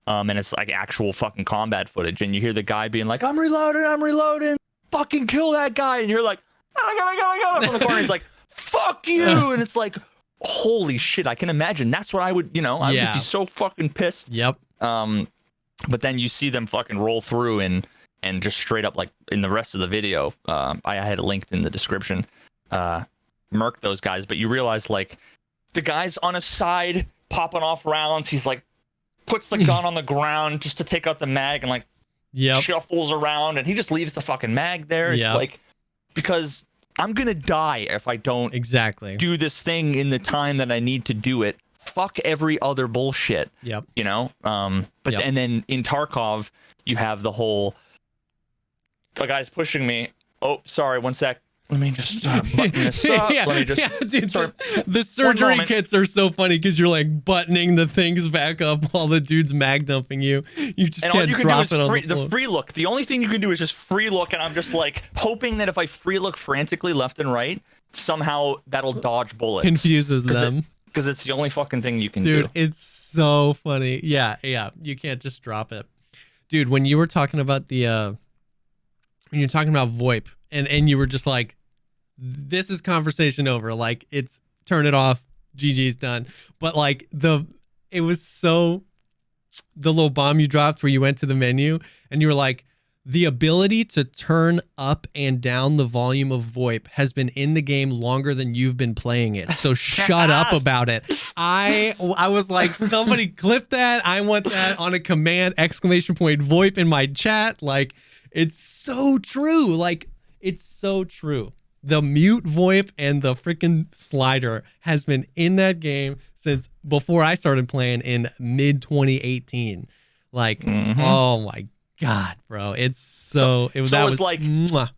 And it's like actual fucking combat footage, and you hear the guy being like, I'm reloading, fucking kill that guy, and you're like, I gotta from the corner. He's like, fuck you. And it's like, holy shit, I can imagine. That's what I would, I would be so fucking pissed. Yep. But then you see them fucking roll through and just straight up, like in the rest of the video, I had it linked in the description, murk those guys. But you realize, like, the guy's on his side popping off rounds. He's like, puts the gun on the ground just to take out the mag and like shuffles around, and he just leaves the fucking mag there. It's like, because I'm gonna die if I don't do this thing in the time that I need to do it. Fuck every other bullshit. Yep. And then in Tarkov, you have the whole, the guy's pushing me. Oh, sorry, one sec. Let me just button this up. Let me just dude, the surgery kits are so funny because you're like buttoning the things back up while the dude's mag dumping you. You just can't drop it on the free look. The only thing you can do is just free look, and I'm just like hoping that if I free look frantically left and right, somehow that'll dodge bullets. Confuses them. Because it's the only fucking thing you can do. Dude, it's so funny. Yeah. You can't just drop it. Dude, when you were talking about when you're talking about VoIP, and you were just like, this is conversation over. Like, it's turn it off. GG's done. But like it was so, the little bomb you dropped where you went to the menu and you were like, the ability to turn up and down the volume of VoIP has been in the game longer than you've been playing it. So shut up about it. I was like, somebody clip that. I want that on a command, ! VoIP in my chat. Like, it's so true. Like, it's so true. The mute VoIP and the freaking slider has been in that game since before I started playing in mid 2018. Like, oh my God, bro. It's so it was like, mwah.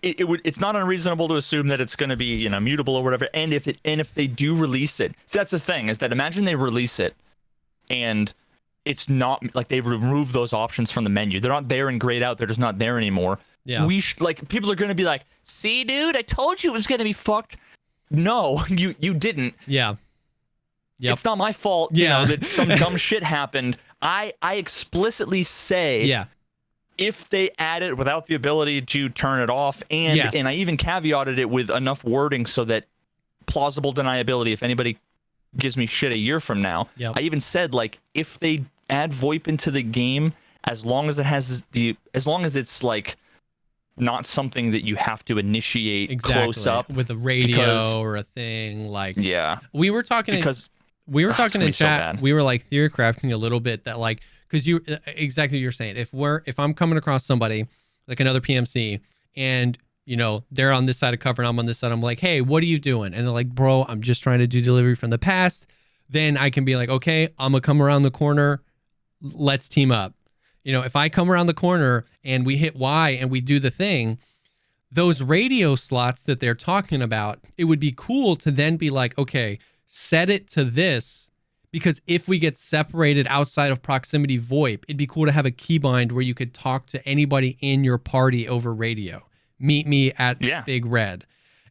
It's not unreasonable to assume that it's going to be, mutable or whatever. And if they do release it, so that's the thing, is that imagine they release it and it's not like they remove those options from the menu. They're not there in grayed out. They're just not there anymore. Yeah. People are going to be like, see, dude, I told you it was going to be fucked. No, you didn't. Yeah. Yep. It's not my fault, that some dumb shit happened. I explicitly say, if they add it without the ability to turn it off, and I even caveated it with enough wording so that plausible deniability, if anybody gives me shit a year from now, I even said, like, if they add VoIP into the game, as long as it's like not something that you have to initiate close up with a radio or a thing, like, we were talking in chat. We were like theory crafting a little bit that, like, because you exactly what you're saying. If I'm coming across somebody like another PMC and they're on this side of cover and I'm on this side, I'm like, hey, what are you doing? And they're like, bro, I'm just trying to do delivery from the past. Then I can be like, okay, I'm gonna come around the corner. Let's team up. If I come around the corner and we hit Y and we do the thing, those radio slots that they're talking about, it would be cool to then be like, okay, set it to this, because if we get separated outside of proximity VoIP, it'd be cool to have a keybind where you could talk to anybody in your party over radio. Meet me at Big Red.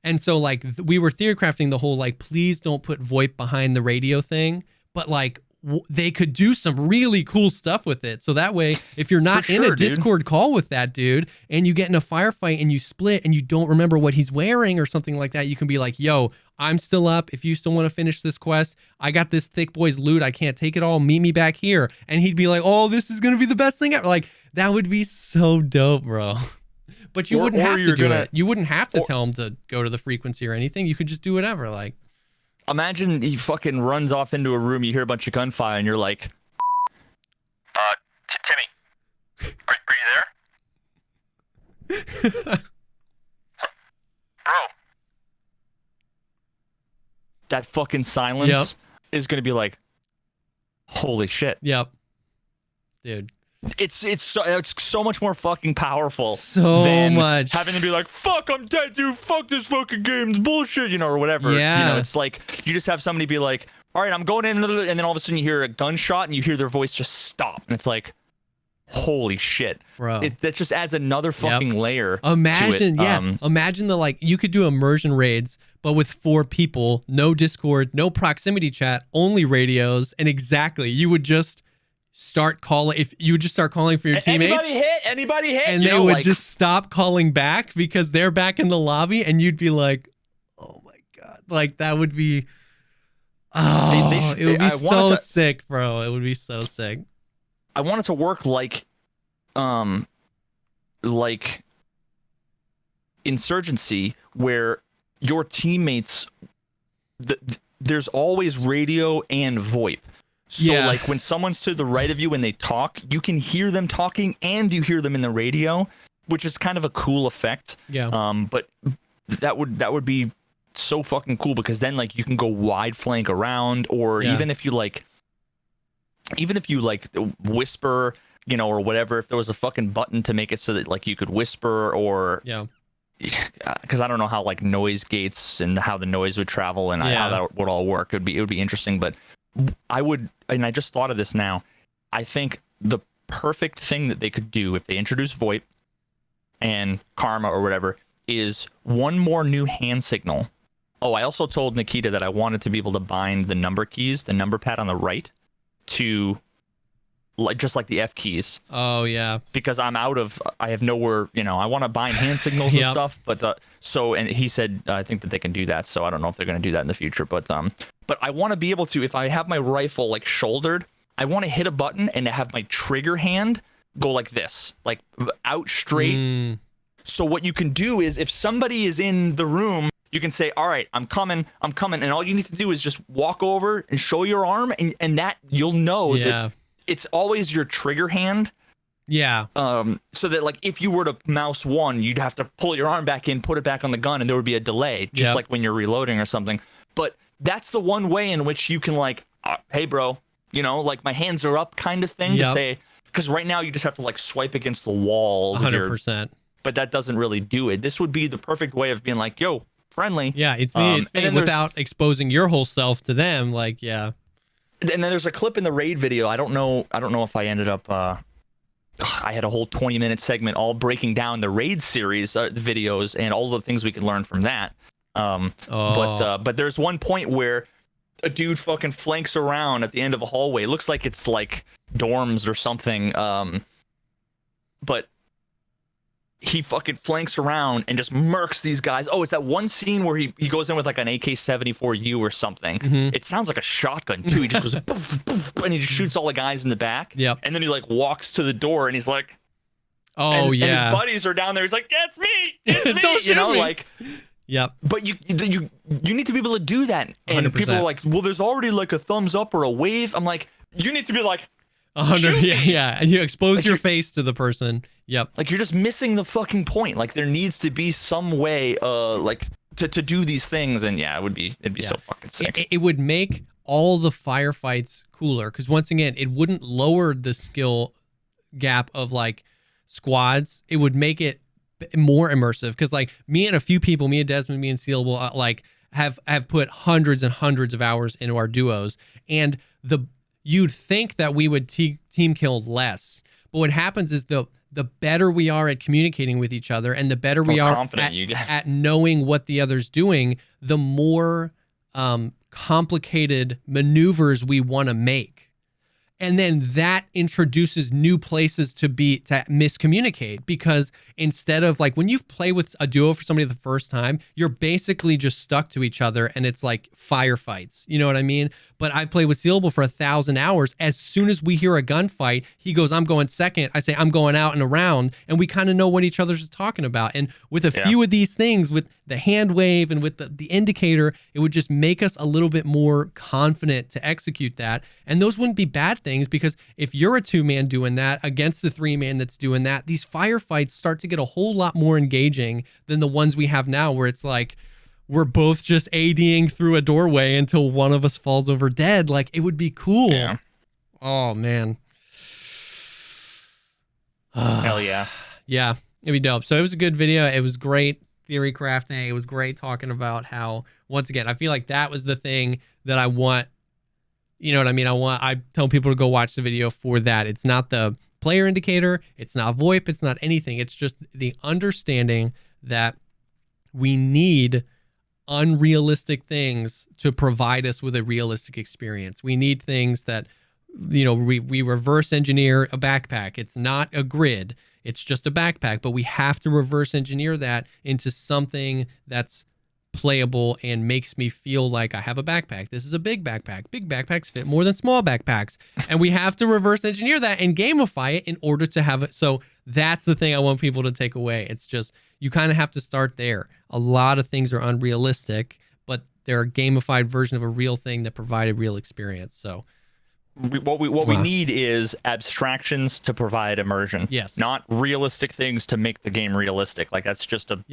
And so, like, we were theory crafting the whole, like, please don't put VoIP behind the radio thing, but like, they could do some really cool stuff with it. So that way, if you're not in a Discord call with that dude and you get in a firefight and you split and you don't remember what he's wearing or something like that, you can be like, yo, I'm still up. If you still want to finish this quest, I got this thick boy's loot. I can't take it all. Meet me back here. And he'd be like, oh, this is going to be the best thing ever. Like, that would be so dope, bro. But you wouldn't have to do it. You wouldn't have to tell him to go to the frequency or anything. You could just do whatever. Like, imagine he fucking runs off into a room, you hear a bunch of gunfire, and you're like, Timmy, are you there? Bro. That fucking silence is going to be like, holy shit. Yep. Dude. It's so much more fucking powerful. So than much. Having to be like, fuck, I'm dead, dude. Fuck this fucking game. It's bullshit, or whatever. Yeah. It's like, you just have somebody be like, all right, I'm going in, and then all of a sudden you hear a gunshot and you hear their voice just stop. And it's like, holy shit. Bro. That just adds another fucking layer Imagine, to it. Imagine you could do immersion raids, but with 4 people, no Discord, no proximity chat, only radios. And you would just start calling. If you would just start calling for your teammates, anybody hit, and they would just stop calling back because they're back in the lobby, and you'd be like, oh my Like that would be. Oh, it would be so sick, bro. It would be so sick. I want it to work like Insurgency, where your teammates, there's always radio and VoIP. So like when someone's to the right of you and they talk, you can hear them talking and you hear them in the radio, which is kind of a cool effect. Yeah. But that would be so fucking cool, because then like you can go wide flank around, or even if you like whisper, you know, or whatever, if there was a fucking button to make it so that like you could whisper, or because I don't know how like noise gates and how the noise would travel and how that would all work. It would be interesting, but I just thought of this now. I think the perfect thing that they could do if they introduce VoIP and Karma or whatever is one more new hand signal. Oh, I also told Nikita that I wanted to be able to bind the number keys, the number pad on the right, to just like the F keys. Oh yeah. Because I have nowhere, you know, I want to bind hand signals and stuff, but and he said I think that they can do that, so I don't know if they're going to do that in the future, but I want to be able to, if I have my rifle like shouldered, I want to hit a button and have my trigger hand go like this, like out straight. So what you can do is, if somebody is in the room, you can say, all right, I'm coming. And all you need to do is just walk over and show your arm, and that you'll know that it's always your trigger hand. Yeah. So that like if you were to mouse one, you'd have to pull your arm back in, put it back on the gun, and there would be a delay, just like when you're reloading or something. But that's the one way in which you can like, hey bro, you know, like my hands are up kind of thing to say, because right now you just have to like swipe against the wall. 100%. But that doesn't really do it. This would be the perfect way of being like, yo, friendly. Yeah, it's me. It's me, without exposing your whole self to them. Like, yeah. And then there's a clip in the raid video. I don't know if I ended up. I had a whole 20-minute segment all breaking down the raid series videos and all the things we can learn from that. But there's one point where a dude fucking flanks around at the end of a hallway. It looks like it's like dorms or something. But he fucking flanks around and just murks these guys. Oh, it's that one scene where he goes in with like an AK-74U or something. It sounds like a shotgun too. He just goes poof, poof, and he just shoots all the guys in the back. Yep. And then he like walks to the door and he's like, and his buddies are down there. He's like, yeah, it's me. It's me. Don't you know, me. like. Yep. But you need to be able to do that. And 100%. people are like, well, there's already like a thumbs up or a wave. I'm like, you need to be like, 100. Yeah. And you expose like your face to the person. Yep. Like you're just missing the fucking point. Like there needs to be some way, like to do these things. And it'd be so fucking sick. It would make all the firefights cooler, because once again, it wouldn't lower the skill gap of like squads. It would make it more immersive, because like me and a few people, me and Desmond, me and Sealable, like have put hundreds and hundreds of hours into our duos, and you'd think that we would team kill less, but what happens is the better we are at communicating with each other, and the better we are at knowing what the other's doing, the more complicated maneuvers we want to make. And then that introduces new places to miscommunicate, because instead of like when you play with a duo for somebody the first time, you're basically just stuck to each other and it's like firefights. You know what I mean? But I played with Sealable for 1,000 hours. As soon as we hear a gunfight, he goes, I'm going second. I say, I'm going out and around. And we kind of know what each other's talking about. And with a few of these things, with the hand wave and with the indicator, it would just make us a little bit more confident to execute that. And those wouldn't be bad things, because if you're a 2-man doing that against the 3-man that's doing that, these firefights start to get a whole lot more engaging than the ones we have now, where it's like we're both just ADing through a doorway until one of us falls over dead. Like, it would be cool. Yeah. Oh man. Hell yeah. Yeah, it'd be dope. So it was a good video. It was great theory crafting. It was great talking about how, once again, I feel like that was the thing that I want. You know what I mean? I tell people to go watch the video for that. It's not the player indicator. It's not VoIP. It's not anything. It's just the understanding that we need unrealistic things to provide us with a realistic experience. We need things that, you know, we reverse engineer a backpack. It's not a grid. It's just a backpack, but we have to reverse engineer that into something that's playable and makes me feel like I have a backpack. This is a big backpack. Big backpacks fit more than small backpacks. And we have to reverse engineer that and gamify it in order to have it. So that's the thing I want people to take away. It's just, you kind of have to start there. A lot of things are unrealistic, but they're a gamified version of a real thing that provided real experience. So what we need is abstractions to provide immersion. Yes. Not realistic things to make the game realistic. Like that's just an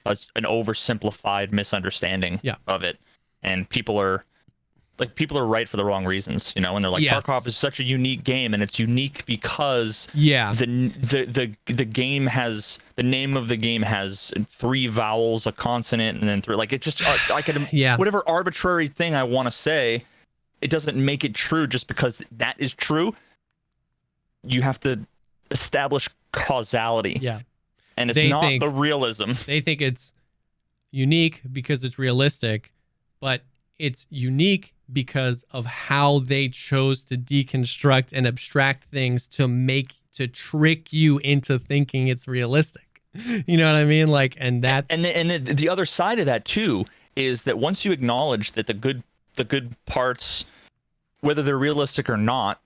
oversimplified misunderstanding of it. And people are right for the wrong reasons, you know, and they're like, Tarkov is such a unique game, and it's unique because the game has, the name of the game has 3 vowels, a consonant, and then 3, like it just I could whatever arbitrary thing I want to say, it doesn't make it true just because that is true. You have to establish causality. Yeah. And it's not the realism. They think it's unique because it's realistic, but it's unique because of how they chose to deconstruct and abstract things to trick you into thinking it's realistic. You know what I mean? Like, and that's the other side of that too is that once you acknowledge that the good parts, whether they're realistic or not,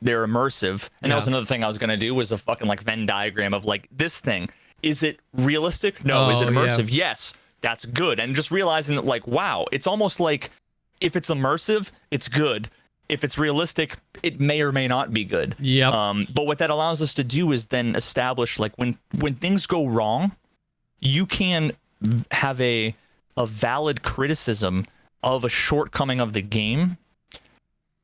they're immersive. And that was another thing I was gonna do, was a fucking like Venn diagram of like, this thing, is it realistic? No. Is it immersive? Yes. That's good. And just realizing that, like, wow, it's almost like if it's immersive, it's good. If it's realistic, it may or may not be good. Yep. But what that allows us to do is then establish, like, when things go wrong, you can have a valid criticism of a shortcoming of the game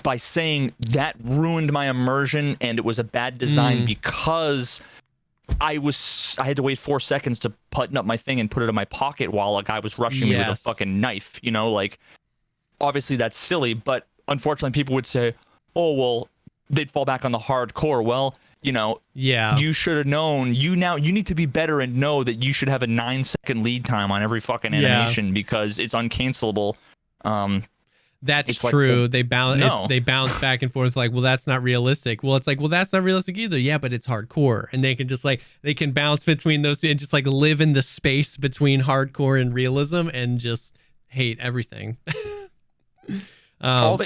by saying that ruined my immersion and it was a bad design because I had to wait 4 seconds to button up my thing and put it in my pocket while a guy was rushing me with a fucking knife. You know, like, obviously that's silly, but unfortunately people would say, oh, well, they'd fall back on the hardcore. Well, you know, you should have known. You need to be better and know that you should have a 9-second lead time on every fucking animation because it's uncancelable. That's true. Like, they bounce back and forth like, well, that's not realistic. Well, it's like, well, that's not realistic either. Yeah, but it's hardcore. And they can just like, they can bounce between those two and just like live in the space between hardcore and realism and just hate everything. All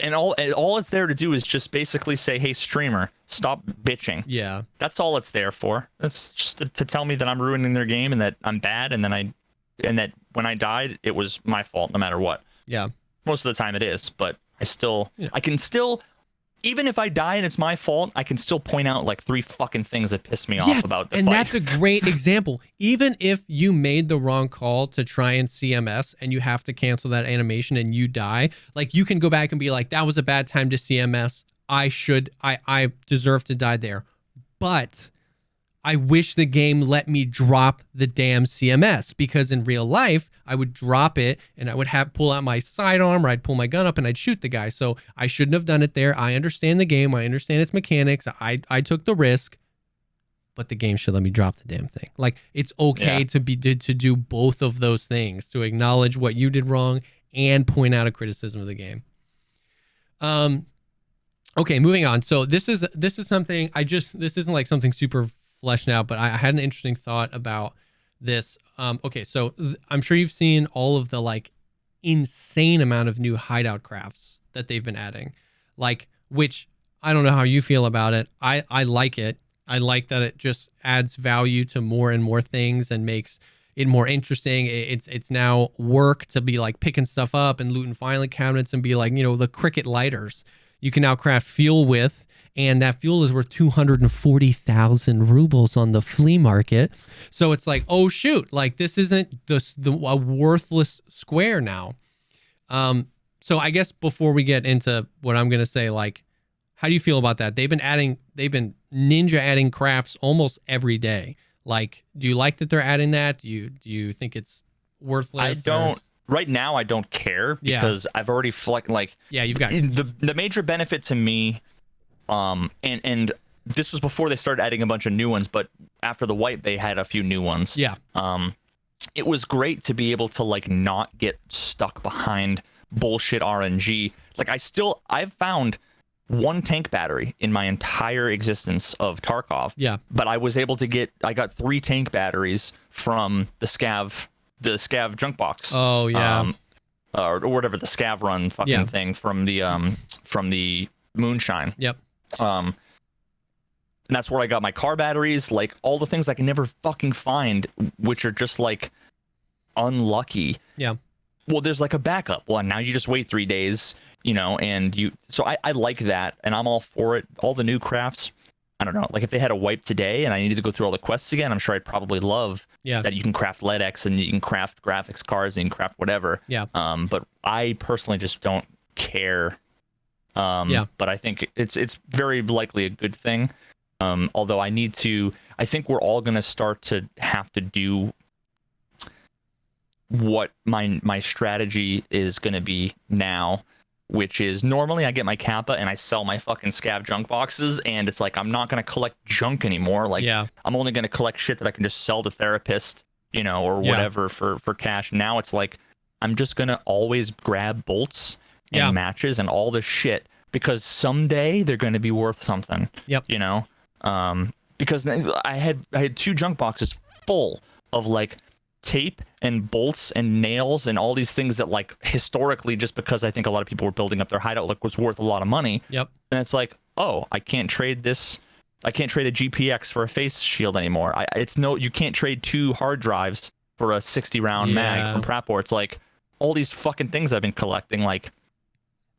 it's there to do is just basically say, hey, streamer, stop bitching. Yeah. That's all it's there for. That's just to tell me that I'm ruining their game and that I'm bad and that when I died, it was my fault no matter what. Yeah. Most of the time it is, but I can still, even if I die and it's my fault, I can still point out like 3 fucking things that piss me off about the fight. And that's a great example. Even if you made the wrong call to try and CMS and you have to cancel that animation and you die, like you can go back and be like, that was a bad time to CMS. I deserve to die there. But I wish the game let me drop the damn CMS, because in real life, I would drop it and I would pull out my sidearm, or I'd pull my gun up and I'd shoot the guy. So I shouldn't have done it there. I understand the game. I understand its mechanics. I took the risk, but the game should let me drop the damn thing. Like, it's okay to do both of those things, to acknowledge what you did wrong and point out a criticism of the game. Okay, moving on. So this is something this isn't like something super fleshed out, but I had an interesting thought about this. Okay, so I'm sure you've seen all of the like insane amount of new hideout crafts that they've been adding, like, which I don't know how you feel about it. I like it. I like that it just adds value to more and more things and makes it more interesting. It's now work to be like picking stuff up and looting filing cabinets and be like, you know, the cricket lighters you can now craft fuel with, and that fuel is worth 240,000 rubles on the flea market. So it's like, oh shoot, like this isn't a worthless square now. So I guess before we get into what I'm gonna say, like, how do you feel about that? They've been ninja adding crafts almost every day. Like, do you like that they're adding that? Do you think it's worthless? I don't. Right now, I don't care because I've already you've got the major benefit to me, and this was before they started adding a bunch of new ones, but after the wipe, they had a few new ones. Yeah. It was great to be able to like not get stuck behind bullshit RNG. Like I've found 1 tank battery in my entire existence of Tarkov. Yeah. But I was able to I got 3 tank batteries from the Scav the Scav junk box. Oh yeah. Or whatever, the Scav run fucking thing from the moonshine. Yep. And that's where I got my car batteries, like all the things I can never fucking find, which are just like unlucky. Yeah. Well, there's like a backup. Well, now you just wait 3 days, so I like that, and I'm all for it. All the new crafts, I don't know, like if they had a wipe today and I needed to go through all the quests again, I'm sure I'd probably love that you can craft LEDX and you can craft graphics cards and you can craft whatever. Yeah. But I personally just don't care. But I think it's very likely a good thing. Although I think we're all gonna start to have to do what my strategy is gonna be now, which is normally I get my Kappa and I sell my fucking Scav junk boxes, and it's like I'm not gonna collect junk anymore. Like I'm only gonna collect shit that I can just sell to therapists, or whatever for cash. Now it's like I'm just gonna always grab bolts and matches and all this shit because someday they're gonna be worth something. Yep. Because I had 2 junk boxes full of like tape and bolts and nails and all these things that like historically, just because I think a lot of people were building up their hideout, like was worth a lot of money. Yep. And it's like, oh, I can't trade this. I can't trade a GPX for a face shield anymore. You can't trade 2 hard drives for a 60 round mag from Prapor. It's like all these fucking things I've been collecting, like.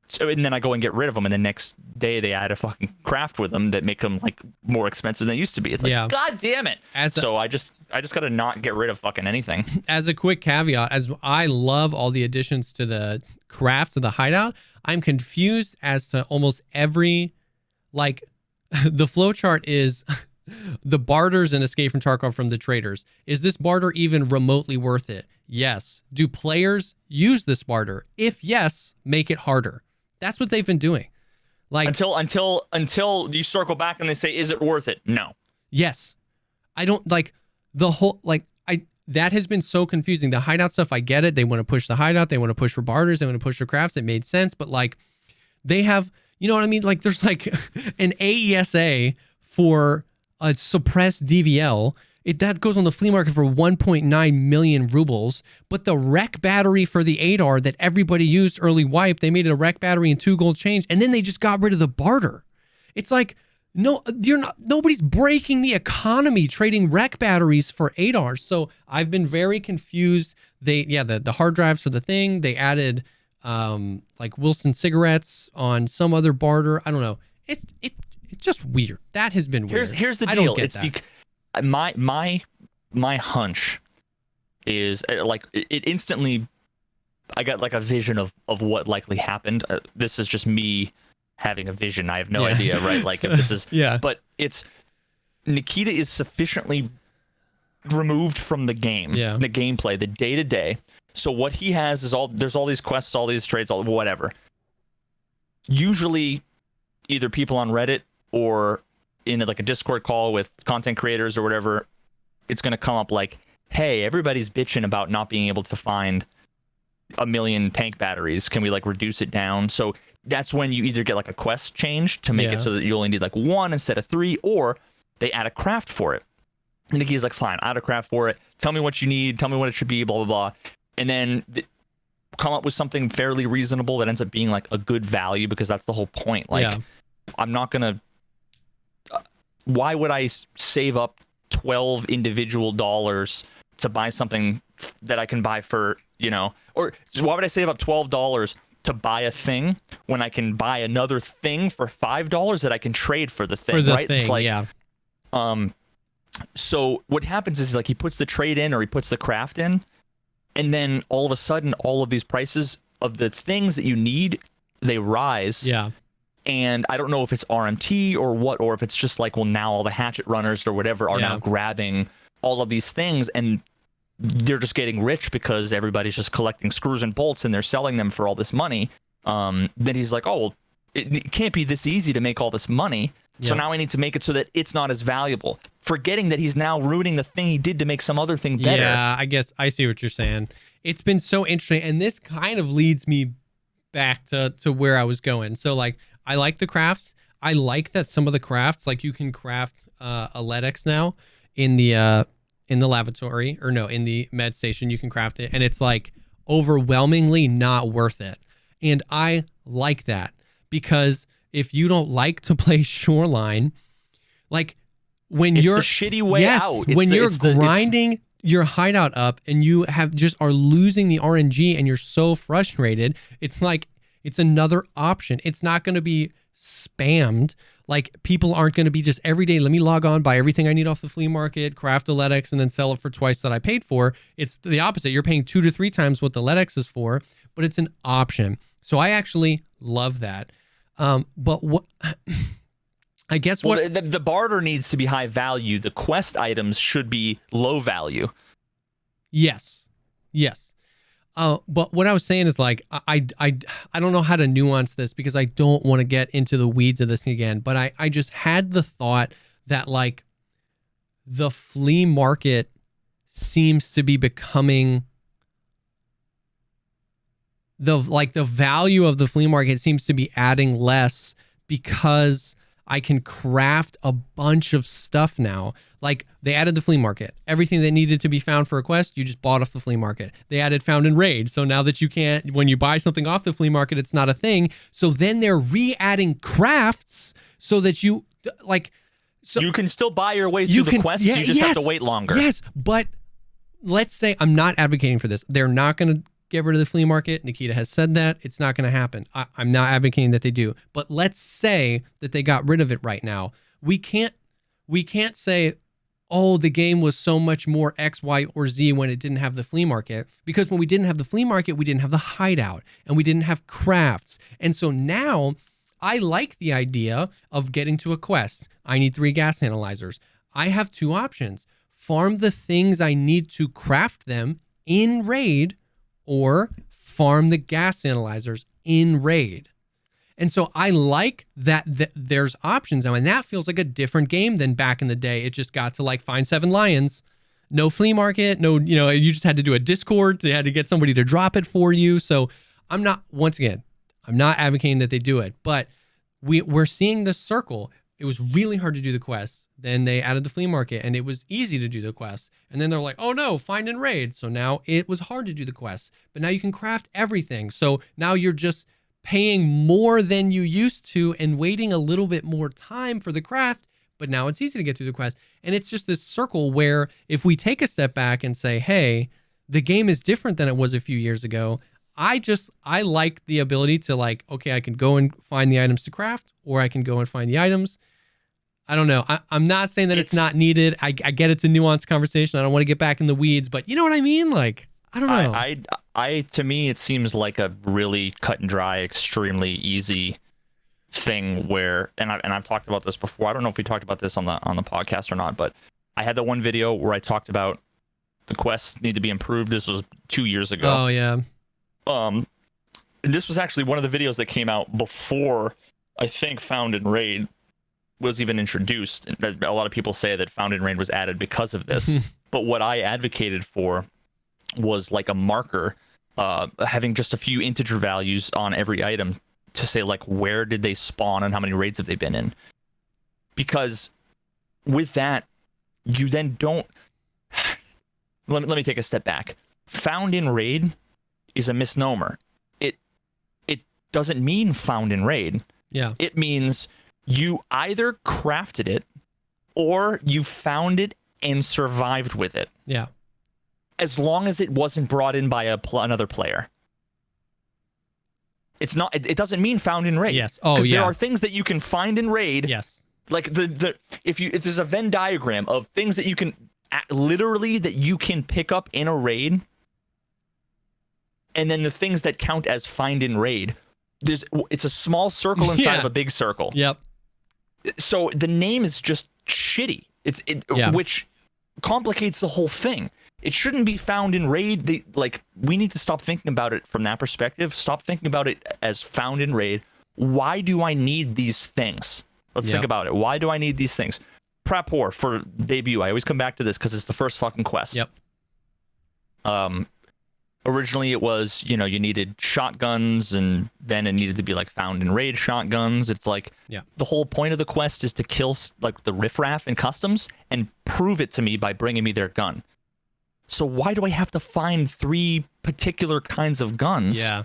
So, and then I go and get rid of them, and the next day they add a fucking craft with them that make them like more expensive than they used to be. It's like, God damn it! I just gotta not get rid of fucking anything. As a quick caveat, as I love all the additions to the crafts of the hideout, I'm confused as to almost every, like, the flowchart is the barters and escape from Tarkov from the traders. Is this barter even remotely worth it? Yes. Do players use this barter? If yes, make it harder. That's what they've been doing. Like until you circle back and they say, is it worth it? No. Yes. I don't like the whole, that has been so confusing. The hideout stuff, I get it. They want to push the hideout. They want to push for barters. They want to push for crafts. It made sense. But like they have, you know what I mean? Like there's like an AESA for a suppressed DVL. That goes on the flea market for 1.9 million rubles, but the rec battery for the ADAR that everybody used early wipe, they made it a rec battery and 2 gold change, and then they just got rid of the barter. It's like, no, nobody's breaking the economy trading rec batteries for ADARs. So I've been very confused. The hard drives for the thing, they added like Wilson cigarettes on some other barter. I don't know. It's just weird. That has been weird. Here's the deal. I don't get that. My hunch is like it instantly. I got like a vision of what likely happened. This is just me having a vision. I have no idea, right? Like if this is but it's Nikita is sufficiently removed from the game, the gameplay, the day to day. So what he has is there's all these quests, all these trades, all whatever. Usually, either people on Reddit or in like a Discord call with content creators or whatever, it's going to come up like, hey, everybody's bitching about not being able to find 1 million tank batteries. Can we like reduce it down? So that's when you either get like a quest change to make it so that you only need like 1 instead of 3, or they add a craft for it. And Nikki's like, fine, add a craft for it. Tell me what you need. Tell me what it should be, blah, blah, blah. And then come up with something fairly reasonable that ends up being like a good value, because that's the whole point. Like, I'm not going to, why would I save up 12 individual dollars to buy something that I can buy for, or why would I save up $12 to buy a thing when I can buy another thing for $5 that I can trade for the thing, right? Thing, it's like, so what happens is like he puts the trade in or he puts the craft in, and then all of a sudden all of these prices of the things that you need, they rise. Yeah. And I don't know if it's RMT or what, or if it's just like, well, now all the hatchet runners or whatever are now grabbing all of these things, and they're just getting rich because everybody's just collecting screws and bolts and they're selling them for all this money. Then he's like, oh, well, it can't be this easy to make all this money. So now I need to make it so that it's not as valuable, forgetting that he's now ruining the thing he did to make some other thing better. Yeah, I guess I see what you're saying. It's been so interesting, and this kind of leads me back to where I was going. So like, I like the crafts. I like that some of the crafts, like you can craft a LEDX now in the in the lavatory, or no, in the med station, you can craft it, and it's like overwhelmingly not worth it. And I like that, because if you don't like to play Shoreline, like when it's you're the shitty way out. When you're grinding your hideout up and you are losing the RNG and you're so frustrated, it's like, it's another option. It's not going to be spammed. Like, people aren't going to be just every day, let me log on, buy everything I need off the flea market, craft a LEDX, and then sell it for twice that I paid for. It's the opposite. You're paying 2 to 3 times what the LEDX is for, but it's an option. So I actually love that. But what I guess the barter needs to be high value. The quest items should be low value. Yes. But what I was saying is, like, I don't know how to nuance this, because I don't want to get into the weeds of this again, but I just had the thought that, like, the flea market seems to be becoming the value of the flea market seems to be adding less, because I can craft a bunch of stuff now. Like, they added the flea market. Everything that needed to be found for a quest, you just bought off the flea market. They added found in raid. So now that you can't, when you buy something off the flea market, it's not a thing. So then they're re-adding crafts so that you, like... So you can still buy your way through the quest, you just have to wait longer. Yes, but let's say, I'm not advocating for this. They're not going to get rid of the flea market. Nikita has said that. It's not going to happen. I'm not advocating that they do. But let's say that they got rid of it right now. We can't say, oh, the game was so much more X, Y, or Z when it didn't have the flea market. Because when we didn't have the flea market, we didn't have the hideout, and we didn't have crafts. And so now I like the idea of getting to a quest. I need 3 gas analyzers. I have 2 options. Farm the things I need to craft them in raid, or farm the gas analyzers in raid. And so I like that there's options now, and that feels like a different game than back in the day. It just got to, like, find 7 lions, no flea market, no, you just had to do a Discord. They had to get somebody to drop it for you. So I'm not advocating that they do it, but we're seeing this circle. It was really hard to do the quests. Then they added the flea market, and it was easy to do the quests. And then they're like, oh no, find and raid. So now it was hard to do the quests, but now you can craft everything. So now you're just paying more than you used to and waiting a little bit more time for the craft, but now it's easy to get through the quest. And it's just this circle where, if we take a step back and say, hey, the game is different than it was a few years ago, I like the ability to, like, okay, I can go and find the items to craft, or I can go and find the items. I don't know. I'm not saying that it's not needed. I get it's a nuanced conversation. I don't want to get back in the weeds, but you know what I mean? Like, I don't know. To me, it seems like a really cut and dry, extremely easy thing where, and I've talked about this before. I don't know if we talked about this on the podcast or not, but I had that one video where I talked about the quests need to be improved. This was 2 years ago. Oh yeah. This was actually one of the videos that came out before, I think, Found in Raid was even introduced. A lot of people say that Found in Raid was added because of this. But what I advocated for was like a marker, having just a few integer values on every item to say, like, where did they spawn and how many raids have they been in? Because with that, you then don't... let me take a step back. Found in Raid is a misnomer. It doesn't mean found in raid. Yeah. It means you either crafted it or you found it and survived with it. Yeah. As long as it wasn't brought in by another player. It's not. It doesn't mean found in raid. Yes. Oh, yeah. There are things that you can find in raid. Yes. Like if there's a Venn diagram of things that you can literally that you can pick up in a raid, and then the things that count as find in raid, it's a small circle inside of a big circle. Yep. So the name is just shitty. Which complicates the whole thing. It shouldn't be found in raid. We need to stop thinking about it from that perspective. Stop thinking about it as found in raid. Why do I need these things? Let's think about it. Why do I need these things? Prep War for debut. I always come back to this because it's the first fucking quest. Yep. Originally, it was, you needed shotguns, and then it needed to be like found in raid shotguns. It's like the whole point of the quest is to kill like the riffraff in customs and prove it to me by bringing me their gun. So why do I have to find 3 particular kinds of guns? Yeah.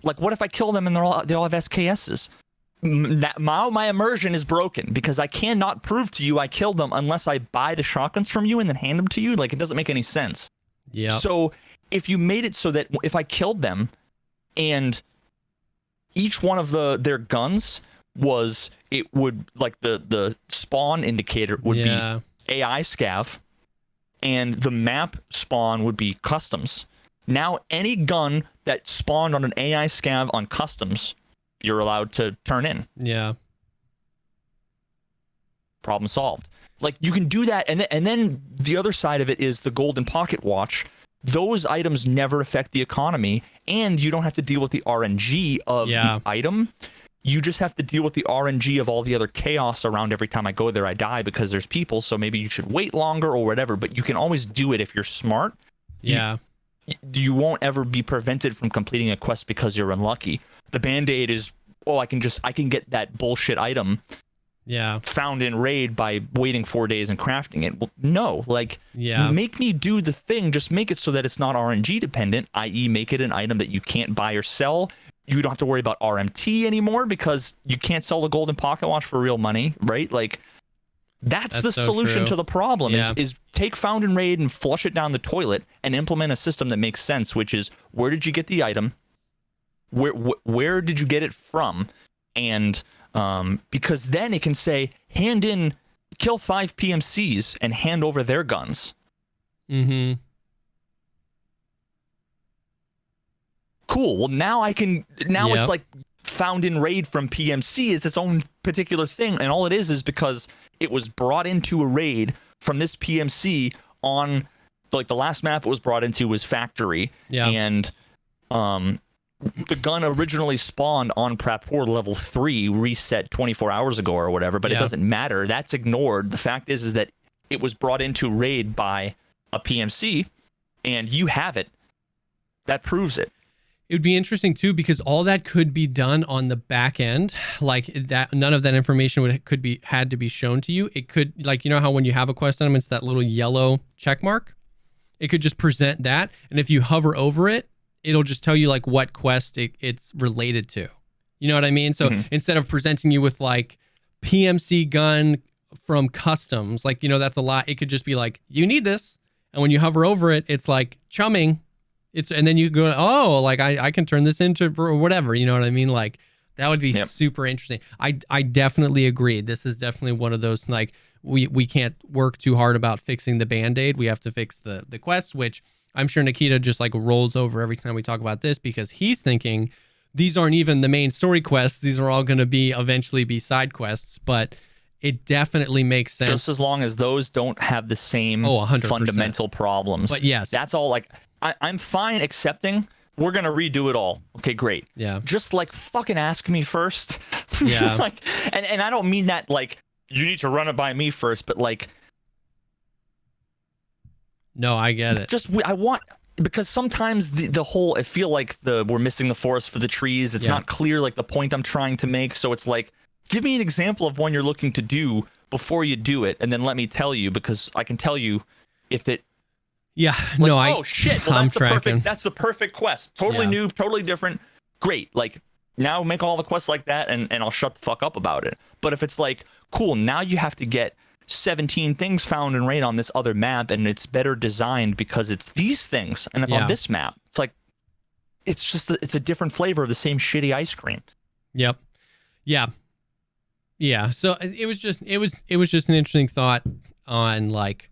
What if I kill them and they all have SKSs? Now my immersion is broken because I cannot prove to you I killed them unless I buy the shotguns from you and then hand them to you. Like, it doesn't make any sense. Yeah. So if you made it so that if I killed them and each one of their guns was, it would, like, the spawn indicator would be AI Scav, and the map spawn would be customs. Now any gun that spawned on an AI Scav on customs, you're allowed to turn in. Yeah. Problem solved. Like, you can do that, and then the other side of it is the golden pocket watch. Those items never affect the economy, and you don't have to deal with the RNG of the item. You just have to deal with the RNG of all the other chaos around. Every time I go there, I die because there's people, so maybe you should wait longer or whatever, but you can always do it if you're smart. Yeah. You won't ever be prevented from completing a quest because you're unlucky. The Band-Aid is, I can get that bullshit item found in raid by waiting 4 days and crafting it. Well, no, make me do the thing. Just make it so that it's not RNG dependent, i.e. make it an item that you can't buy or sell. You don't have to worry about RMT anymore because you can't sell the golden pocket watch for real money, right? Like, that's the so solution true. to the problem is take found in raid and flush it down the toilet and implement a system that makes sense, which is, where did you get the item? Where did you get it from? And because then it can say, kill 5 PMCs and hand over their guns. Mm-hmm. Cool. Well, now it's like found in raid from PMC. It's its own particular thing. And all it is because it was brought into a raid from this PMC on, like, the last map it was brought into was Factory. Yeah. And the gun originally spawned on Prapor level 3, reset 24 hours ago or whatever, but it doesn't matter. That's ignored. The fact is that it was brought into raid by a PMC, and you have it. That proves it. It would be interesting too, because all that could be done on the back end, like that. None of that information had to be shown to you. It could, like, how when you have a quest item, it's that little yellow check mark. It could just present that, and if you hover over it, it'll just tell you like what quest it's related to. You know what I mean? So instead of presenting you with like PMC gun from customs, like, that's a lot. It could just be like, you need this. And when you hover over it, it's like chumming. And then you go, like I can turn this into or whatever. You know what I mean? Like, that would be super interesting. I definitely agree. This is definitely one of those, like, we can't work too hard about fixing the Band-Aid. We have to fix the quest, which I'm sure Nikita just like rolls over every time we talk about this, because he's thinking these aren't even the main story quests. These are all going to eventually be side quests, but it definitely makes sense. Just as long as those don't have the same 100%. fundamental problems. But yes, that's all. Like, I'm fine accepting we're going to redo it all. Okay, great. Yeah. Just like fucking ask me first. Yeah. Like, and I don't mean that like you need to run it by me first, but like, no, I get it. I want, because sometimes the whole, I feel like we're missing the forest for the trees. It's not clear, like, the point I'm trying to make. So it's like, give me an example of one you're looking to do before you do it, and then let me tell you, because I can tell you if it. Yeah. Like, oh shit! Well, that's the perfect quest. Totally new, totally different. Great. Like, now make all the quests like that, and I'll shut the fuck up about it. But if it's like, cool, now you have to get 17 things found in raid on this other map, and it's better designed because it's these things, and it's on this map. It's like, it's just it's a different flavor of the same shitty ice cream. Yep. Yeah. So it was just an interesting thought on, like,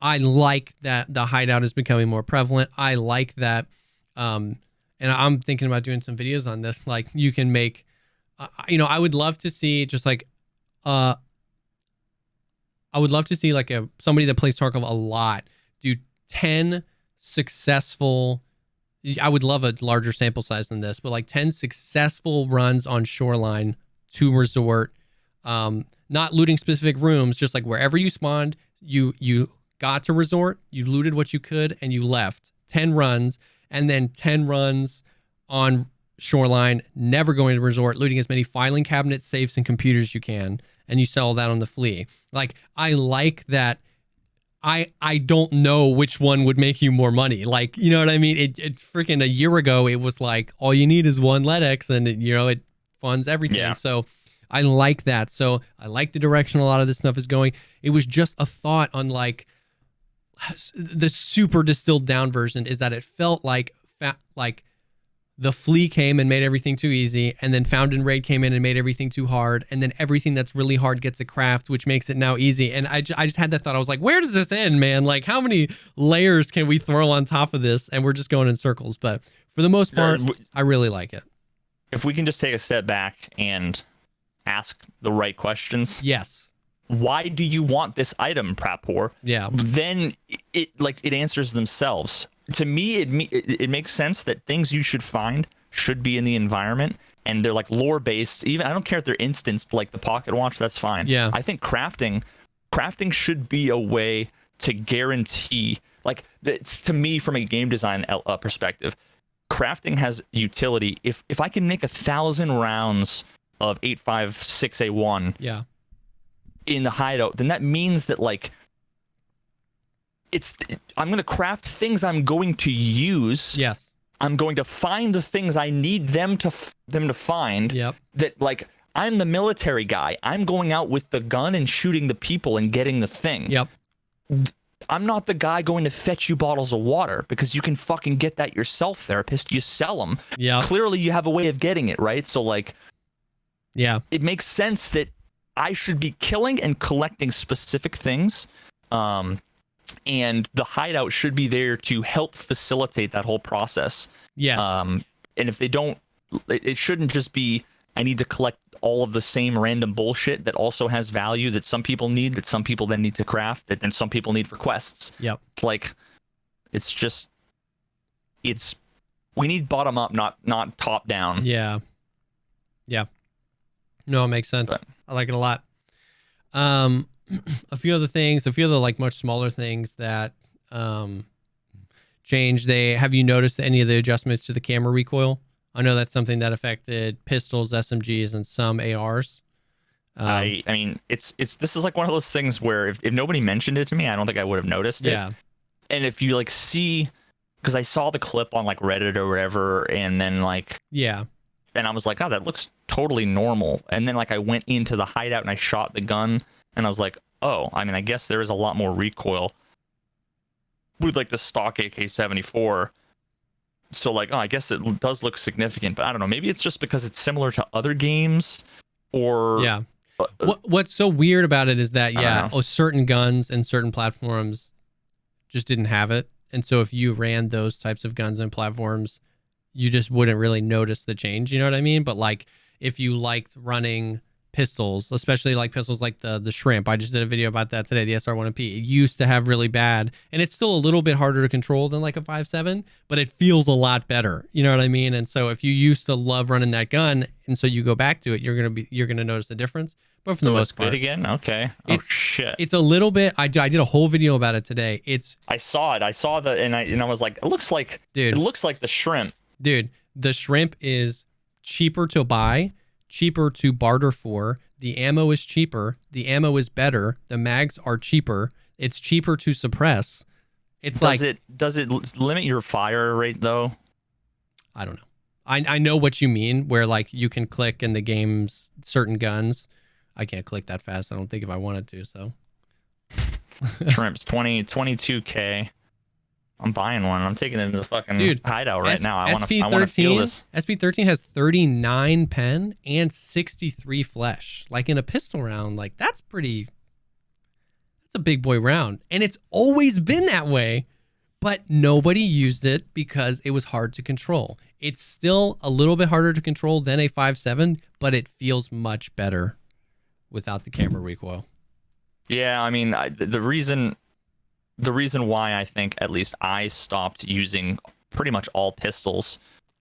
I like that the hideout is becoming more prevalent. I like that, and I'm thinking about doing some videos on this. Like, you can make, I would love to see just like, I would love to see like somebody that plays Tarkov a lot do 10 successful. I would love a larger sample size than this, but like 10 successful runs on Shoreline to resort, not looting specific rooms, just like wherever you spawned, you got to resort, you looted what you could, and you left. 10 runs, and then 10 runs on shoreline, never going to resort, looting as many filing cabinets, safes, and computers as you can, and you sell that on the Flea. Like, I like that. I don't know which one would make you more money. Like, you know what I mean? It freaking a year ago, it was like, all you need is one LEDX and it funds everything. Yeah. So I like that. So I like the direction a lot of this stuff is going. It was just a thought on like the super distilled down version is that it felt like the Flea came and made everything too easy, and then Found and Raid came in and made everything too hard, and then everything that's really hard gets a craft, which makes it now easy. And I just had that thought. I was like, where does this end, man? Like, how many layers can we throw on top of this? And we're just going in circles. But for the most part, I really like it. If we can just take a step back and ask the right questions. Yes. Why do you want this item, Prapor? Yeah. Then it answers themselves. To me, it makes sense that things you should find should be in the environment, and they're like lore based. Even I don't care if they're instanced like the pocket watch. That's fine. Yeah. I think crafting should be a way to guarantee. Like, it's, to me, from a game design perspective, crafting has utility. If I can make 1,000 rounds of 8.56A1. Yeah. In the hideout, then that means that like I'm going to craft things I'm going to use. Yes. I'm going to find the things I need them to find. Yep. That, like, I'm the military guy. I'm going out with the gun and shooting the people and getting the thing. Yep. I'm not the guy going to fetch you bottles of water, because you can fucking get that yourself, therapist. You sell them. Yeah. Clearly you have a way of getting it, right? So like, yeah, it makes sense that I should be killing and collecting specific things. And the hideout should be there to help facilitate that whole process. Yes. And if they don't, it shouldn't just be, I need to collect all of the same random bullshit that also has value that some people need, that some people then need to craft, that then some people need for quests. Yep. It's like, we need bottom up, not top down. Yeah. Yeah. No, it makes sense. But I like it a lot. A few other like much smaller things that changed. Have you noticed any of the adjustments to the camera recoil? I know that's something that affected pistols, SMGs, and some ARs. I mean, this is like one of those things where if nobody mentioned it to me, I don't think I would have noticed it. Yeah. And if you like see, because I saw the clip on like Reddit or whatever, and then like, yeah, and I was like, oh, that looks totally normal. And then like I went into the hideout and I shot the gun, and I was like, oh, I mean, I guess there is a lot more recoil with like the stock AK-74. So like, oh, I guess it does look significant, but I don't know. Maybe it's just because it's similar to other games, or yeah. What's so weird about it is that certain guns and certain platforms just didn't have it, and so if you ran those types of guns and platforms, you just wouldn't really notice the change. You know what I mean? But like, if you liked running pistols, especially like pistols like the shrimp, I just did a video about that today, the SR1MP. It used to have really bad, and it's still a little bit harder to control than like a 5.7, but it feels a lot better. You know what I mean? And so if you used to love running that gun, and so you go back to it, you're gonna notice a difference. But for the most part, again, okay. Shit. It's a little bit. I did a whole video about it today. I saw it. I saw and I was like, it looks like the shrimp. Dude, the shrimp is cheaper to buy, cheaper to barter for. The ammo is cheaper. The ammo is better. The mags are cheaper. It's cheaper to suppress. Does it limit your fire rate though? I don't know. I know what you mean, where like you can click in the game's certain guns. I can't click that fast, I don't think, if I wanted to, so. Shrimps, 22K. I'm buying one. I'm taking it to the fucking hideout right now. I want to feel this. SP13 has 39 pen and 63 flesh. Like in a pistol round, like that's a big boy round. And it's always been that way, but nobody used it because it was hard to control. It's still a little bit harder to control than a 5.7, but it feels much better without the camera recoil. Yeah, I mean, the reason why I think at least I stopped using pretty much all pistols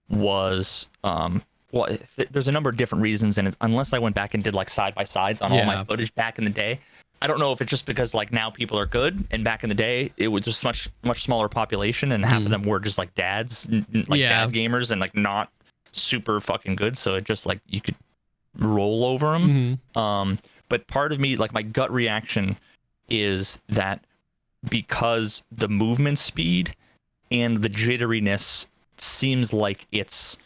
was there's a number of different reasons, and unless I went back and did like side by sides on all my footage back in the day, I don't know if it's just because like now people are good, and back in the day it was just much smaller population, and half of them were just like dads, like dad gamers, and like not super fucking good. So it just like you could roll over them. But part of me, like my gut reaction, is that because the movement speed and the jitteriness seems like it's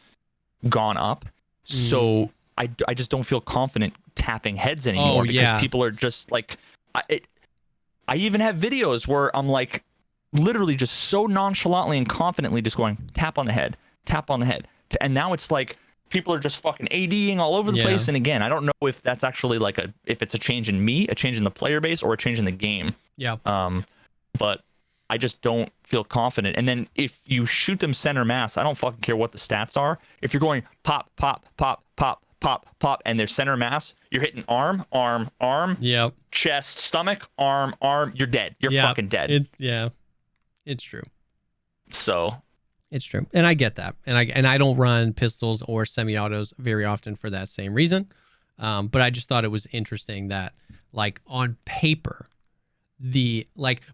gone up, so I just don't feel confident tapping heads anymore because people are just like I even have videos where I'm like literally just so nonchalantly and confidently just going tap on the head, and now it's like people are just fucking ADing all over the place. And again, I don't know if that's actually like if it's a change in me, a change in the player base, or a change in the game. But I just don't feel confident. And then if you shoot them center mass, I don't fucking care what the stats are. If you're going pop, pop, pop, pop, pop, pop, and they're center mass, you're hitting arm, chest, stomach, arm, you're dead. You're fucking dead. It's true. So it's true. And I get that. And I don't run pistols or semi-autos very often for that same reason. But I just thought it was interesting that like on paper,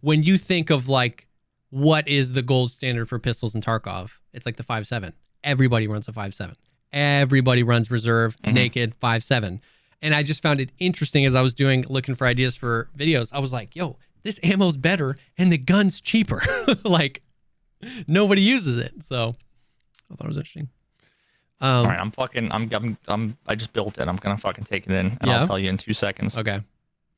when you think of like what is the gold standard for pistols in Tarkov, it's like the 5.7. Everybody runs a 5.7. Everybody runs reserve, naked, 5.7. And I just found it interesting as I was looking for ideas for videos. I was like, yo, this ammo's better and the gun's cheaper. Like nobody uses it. So I thought it was interesting. All right, I just built it. I'm going to fucking take it in and I'll tell you in 2 seconds. Okay.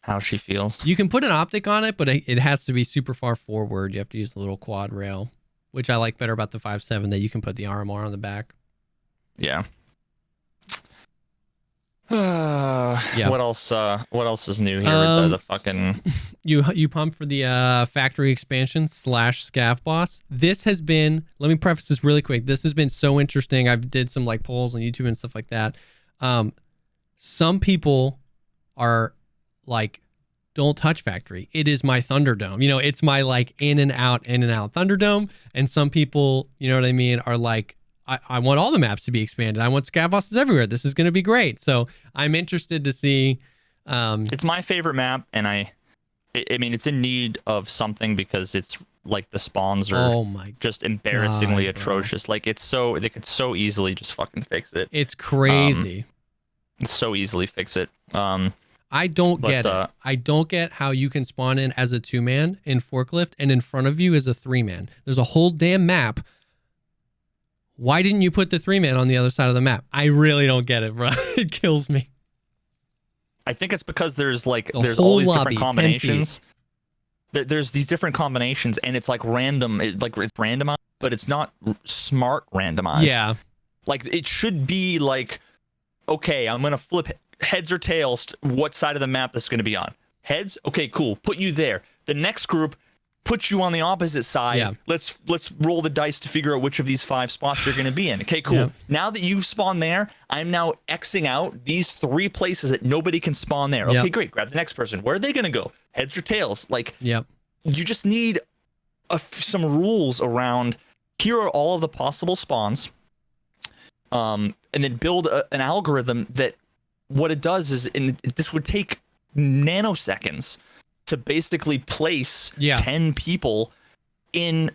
How she feels. You can put an optic on it, but it has to be super far forward. You have to use the little quad rail, which I like better about the 5.7, that you can put the RMR on the back. Yeah. What else is new here with the fucking you pumped for the factory expansion / Scav boss? This has been, let me preface this really quick. This has been so interesting. I've did some like polls on YouTube and stuff like that. Some people are like, don't touch factory. It is my Thunderdome. You know, it's my like in and out Thunderdome. And some people, you know what I mean, are like, I want all the maps to be expanded. I want scav bosses everywhere. This is going to be great. So I'm interested to see. It's my favorite map, and I mean, it's in need of something because it's like the spawns are just embarrassingly atrocious. Like they could so easily just fucking fix it. It's crazy. So easily fix it. I don't get it. I don't get how you can spawn in as a 2-man in forklift and in front of you is a 3-man. There's a whole damn map. Why didn't you put the 3-man on the other side of the map? I really don't get it, bro. It kills me. I think it's because there's all these different combinations. There's these different combinations, and it's like random. It's randomized, but it's not smart randomized. Yeah. Like it should be like, okay, I'm gonna flip heads or tails. What side of the map this is gonna be on? Heads. Okay, cool. Put you there. The next group, put you on the opposite side. Yeah. Let's roll the dice to figure out which of these 5 spots you're going to be in. Okay, cool. Yeah. Now that you've spawned there, I'm now Xing out these 3 places that nobody can spawn there. Okay, great. Grab the next person. Where are they going to go? Heads or tails? Like, you just need some rules around, here are all of the possible spawns, and then build an algorithm that what it does is, and this would take nanoseconds, to basically place 10 people in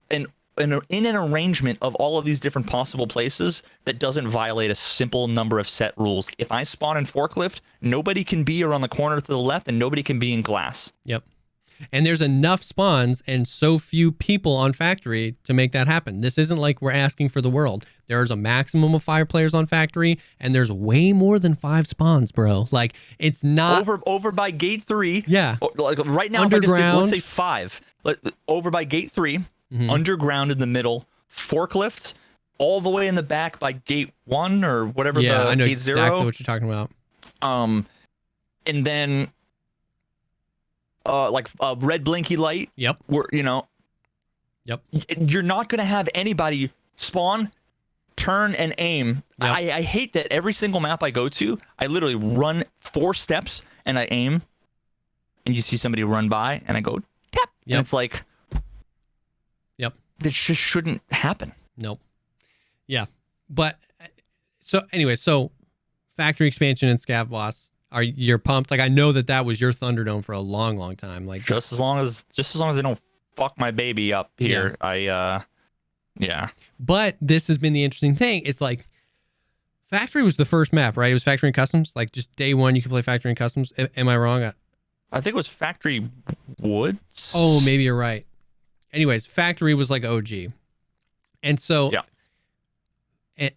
an arrangement of all of these different possible places that doesn't violate a simple number of set rules. If I spawn in forklift, nobody can be around the corner to the left and nobody can be in glass. Yep. And there's enough spawns and so few people on factory to make that happen. This isn't like we're asking for the world. There's a maximum of 5 players on factory, and there's way more than 5 spawns, bro. Like it's not over by gate 3. Yeah. Like right now, underground. If I just did, let's say 5. Over by gate 3, underground in the middle, forklifts all the way in the back by gate 1 or whatever. Yeah, I know gate exactly 0. what you're talking about. And then like a red blinky light. Yep. Where you're not gonna have anybody spawn, turn, and aim. Yep. I hate that every single map I go to, I literally run 4 steps and I aim, and you see somebody run by, and I go tap. Yep. And it's like, this just shouldn't happen. Nope. Yeah, but so anyway, so factory expansion and scav boss. you're pumped? Like I know that was your Thunderdome for a long time. Like just as long as they don't fuck my baby up here, yeah. But this has been the interesting thing. It's like Factory was the first map, right? It was Factory and Customs. Like just day one, you could play Factory and Customs. Am I wrong? I think it was Factory Woods. Oh, maybe you're right. Anyways, Factory was like OG. And so,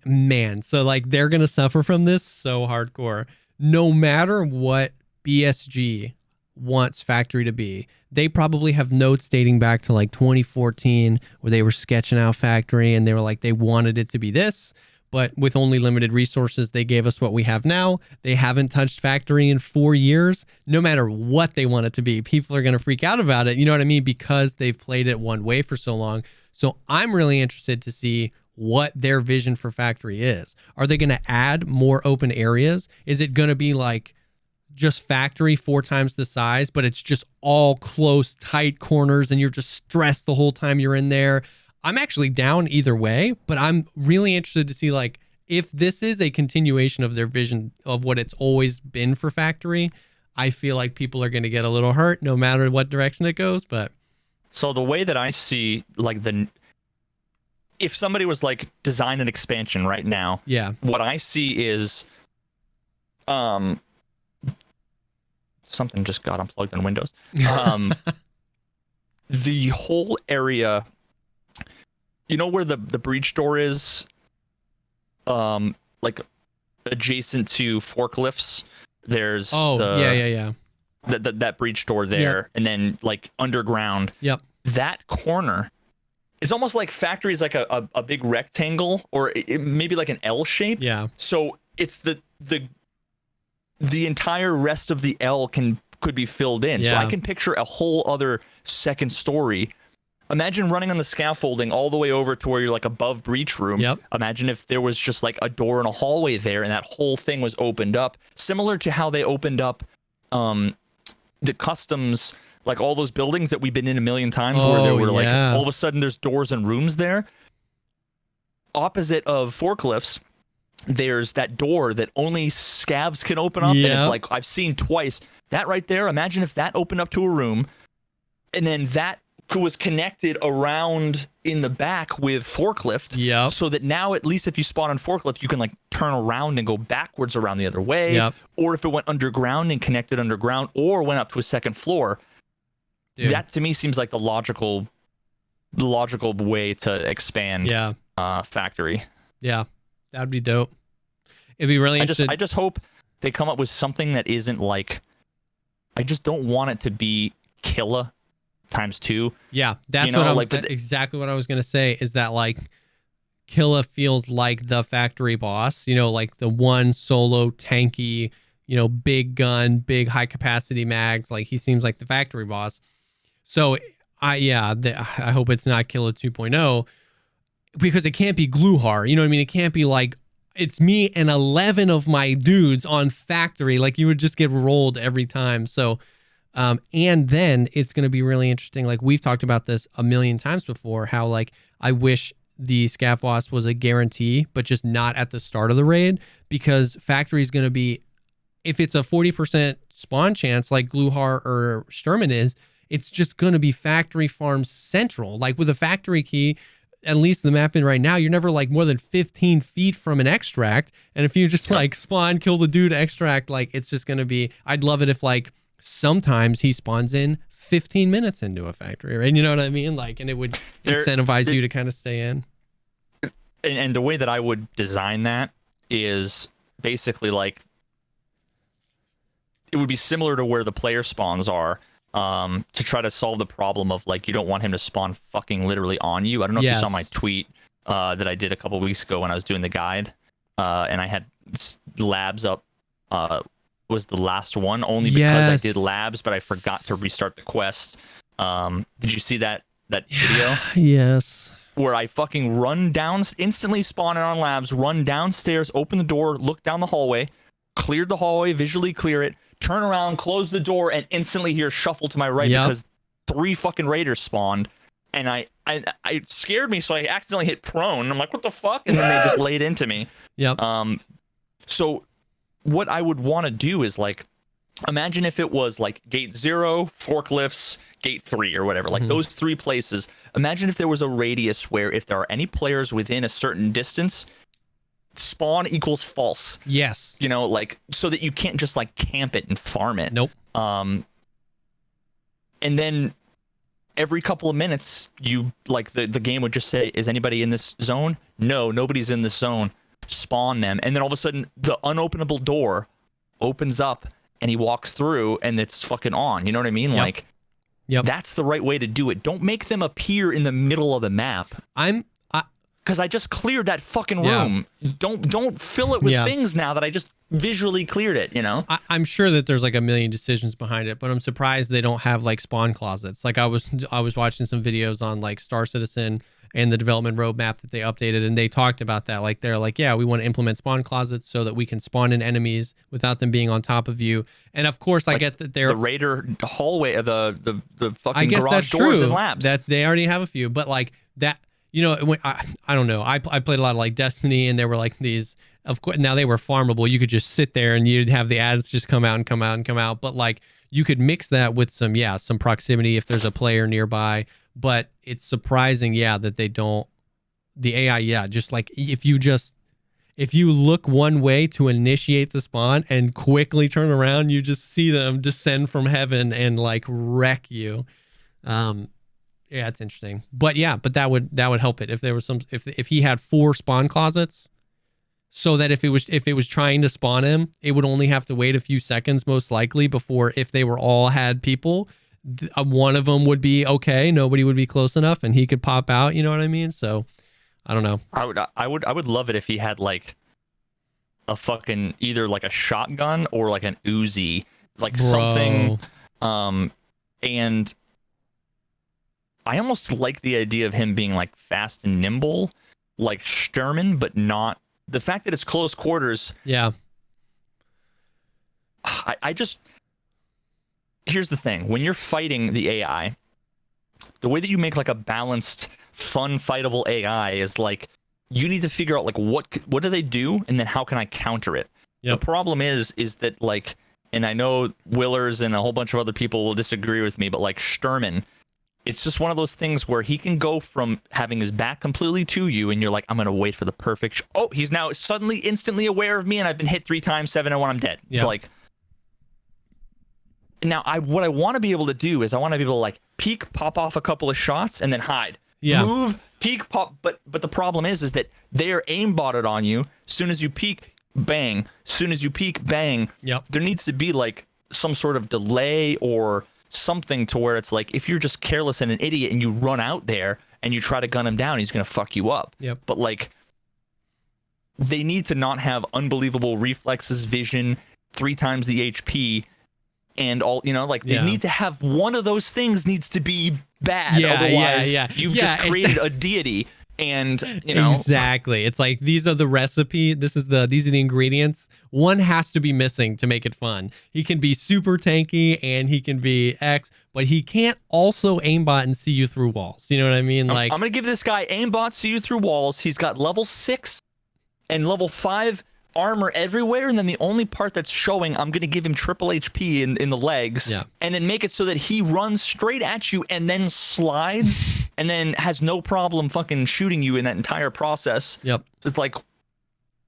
man, so like they're going to suffer from this so hardcore. No matter what BSG wants Factory to be, they probably have notes dating back to like 2014 where they were sketching out Factory and they were like, they wanted it to be this, but with only limited resources, they gave us what we have now. They haven't touched Factory in 4 years. No matter what they want it to be, people are going to freak out about it. You know what I mean? Because they've played it one way for so long. So I'm really interested to see what their vision for Factory is. Are they going to add more open areas? Is it going to be like just Factory 4 times the size, but it's just all close, tight corners and you're just stressed the whole time you're in there? I'm actually down either way, but I'm really interested to see like if this is a continuation of their vision of what it's always been for Factory. I feel like people are going to get a little hurt no matter what direction it goes. But so the way that I see like if somebody was like design an expansion right now, what I see is something just got unplugged in Windows. The whole area, you know where the breach door is, like adjacent to forklifts. There's that breach door there, and then like underground. Yep. That corner, it's almost like Factory is like a big rectangle, or maybe like an L shape. Yeah. So it's the entire rest of the L could be filled in. So I can picture a whole other second story. Imagine running on the scaffolding all the way over to where you're like above breach room. Yep. Imagine if there was just like a door and a hallway there and that whole thing was opened up. Similar to how they opened up the customs, like all those buildings that we've been in a million times where there were like all of a sudden there's doors and rooms there. Opposite of forklifts, there's that door that only scavs can open up. And it's like I've seen twice. That right there, imagine if that opened up to a room and then that was connected around in the back with forklift, so that now at least if you spawn on forklift, you can like turn around and go backwards around the other way, or if it went underground and connected underground, or went up to a second floor. Dude. That to me seems like the logical way to expand Factory. Yeah, that'd be dope. It'd be really interesting. I just hope they come up with something that isn't like, I just don't want it to be Killa ×2. Yeah, that's exactly what I was gonna say. Is that like Killa feels like the Factory boss? You know, like the one solo tanky, you know, big gun, big high capacity mags. Like he seems like the Factory boss. So I hope it's not Killa 2.0 because it can't be Gluhar. You know what I mean? It can't be like it's me and 11 of my dudes on Factory. Like you would just get rolled every time. So. And then it's going to be really interesting. Like we've talked about this a million times before, how like I wish the Scav boss was a guarantee, but just not at the start of the raid, because Factory is going to be, if it's a 40% spawn chance like Gluhar or Sturman is, it's just going to be Factory farm central. Like with a Factory key, at least the map in right now, you're never like more than 15 feet from an extract. And if you just like spawn, kill the dude, extract, like it's just going to be, I'd love it if like, sometimes he spawns in 15 minutes into a factory, right? You know what I mean? Like, and it would incentivize you to kind of stay in. And the way that I would design that is basically like, it would be similar to where the player spawns are, to try to solve the problem of like, you don't want him to spawn fucking literally on you. I don't know if you saw my tweet that I did a couple weeks ago when I was doing the guide, and I had labs up, was the last one only because I did labs, but I forgot to restart the quest. Did you see that video? Yes. Where I fucking run down, instantly spawn it on labs, run downstairs, open the door, look down the hallway, cleared the hallway, visually clear it, turn around, close the door, and instantly hear shuffle to my right because 3 fucking raiders spawned. And it scared me, so I accidentally hit prone. I'm like, what the fuck? And then they just laid into me. Yep. So what I would want to do is like, imagine if it was like gate 0, forklifts, gate 3 or whatever, like those 3 places. Imagine if there was a radius where if there are any players within a certain distance, spawn equals false. Yes. You know, like, so that you can't just like camp it and farm it. Nope. And then every couple of minutes, you like the game would just say, is anybody in this zone? No, nobody's in this zone. Spawn them. And then all of a sudden the unopenable door opens up and he walks through and it's fucking on. You know what I mean? Like, that's the right way to do it. Don't make them appear in the middle of the map. Because I just cleared that fucking room. Don't fill it with things now that I just visually cleared it, you know? I'm sure that there's like a million decisions behind it, but I'm surprised they don't have like spawn closets. Like I was watching some videos on like Star Citizen and the development roadmap that they updated, and they talked about that. Like they're like, yeah, we want to implement spawn closets so that we can spawn in enemies without them being on top of you. And of course, I get that they're the raider hallway of the fucking I guess garage that's doors true. and labs. That they already have a few, but like that, you know, when I don't know. I played a lot of like Destiny, and there were like these. Of course, now they were farmable. You could just sit there and you'd have the ads just come out and come out and come out. But like you could mix that with some proximity if there's a player nearby. But it's surprising, that they don't. The AI, just like if you look one way to initiate the spawn and quickly turn around, you just see them descend from heaven and like wreck you. Yeah, it's interesting. But that would help it if there was if he had 4 spawn closets, so that if it was trying to spawn him, it would only have to wait a few seconds most likely before, if they were all had people, one of them would be okay, nobody would be close enough and he could pop out, you know what I mean? So I don't know. I would love it if he had like a fucking either like a shotgun or like an Uzi, like something. And I almost like the idea of him being like fast and nimble, like Sturman, but not the fact that it's close quarters. Yeah. I just, here's the thing: when you're fighting the AI, the way that you make like a balanced, fun, fightable AI is like you need to figure out like what do they do, and then how can I counter it. Yep. The problem is that like, and I know Willers and a whole bunch of other people will disagree with me, but like Sturman, it's just one of those things where he can go from having his back completely to you, and you're like, I'm gonna wait for the perfect. Oh, he's now suddenly instantly aware of me, and I've been hit 3 times, 7 and 1, I'm dead. Yep. It's like. Now, what I want to be able to do is I want to be able to like peek, pop off a couple of shots, and then hide. Yeah. Move, peek, pop. But the problem is that they are aimbotted on you. As soon as you peek, bang. As soon as you peek, bang. Yep. There needs to be like some sort of delay or something to where it's like if you're just careless and an idiot and you run out there and you try to gun him down, he's gonna fuck you up. Yep. But like, they need to not have unbelievable reflexes, vision, 3 times the HP. And all, you know, like they need to have one of those things needs to be bad. Otherwise, you've just created a deity. And you know, exactly. It's like these are the recipe. These are the ingredients. One has to be missing to make it fun. He can be super tanky and he can be X, but he can't also aimbot and see you through walls. You know what I mean? Like I'm gonna give this guy aimbot, see you through walls. He's got level 6 and level 5 armor everywhere, and then the only part that's showing, I'm gonna give him triple HP in the legs, and then make it so that he runs straight at you and then slides and then has no problem fucking shooting you in that entire process. Yep. It's like,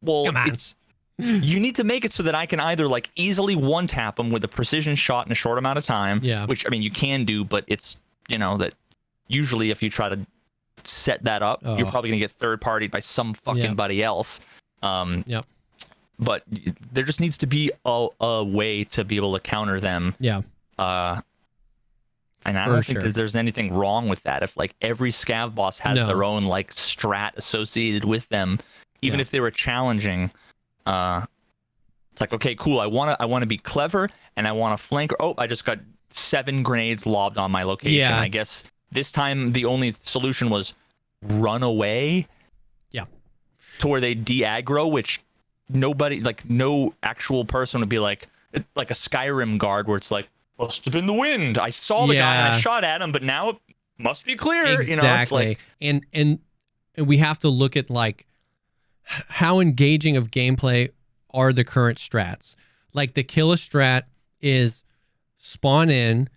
well, it's you need to make it so that I can either like easily one tap him with a precision shot in a short amount of time, which I mean you can do, but it's, you know, that usually if you try to set that up, you're probably gonna get third partied by some fucking buddy else. But there just needs to be a way to be able to counter them. Yeah. And I don't think that there's anything wrong with that. If like every scav boss has their own like strat associated with them, even if they were challenging, it's like, okay, cool. I want to be clever and I want to flank. Oh, I just got 7 grenades lobbed on my location. Yeah. I guess this time the only solution was run away. Yeah. To where they de-aggro, which nobody, like no actual person would be like a Skyrim guard where it's like, must have been the wind. I saw the guy and I shot at him, but now it must be clear. Exactly. You know, it's like, and we have to look at like how engaging of gameplay are the current strats. Like the kill a strat is spawn in,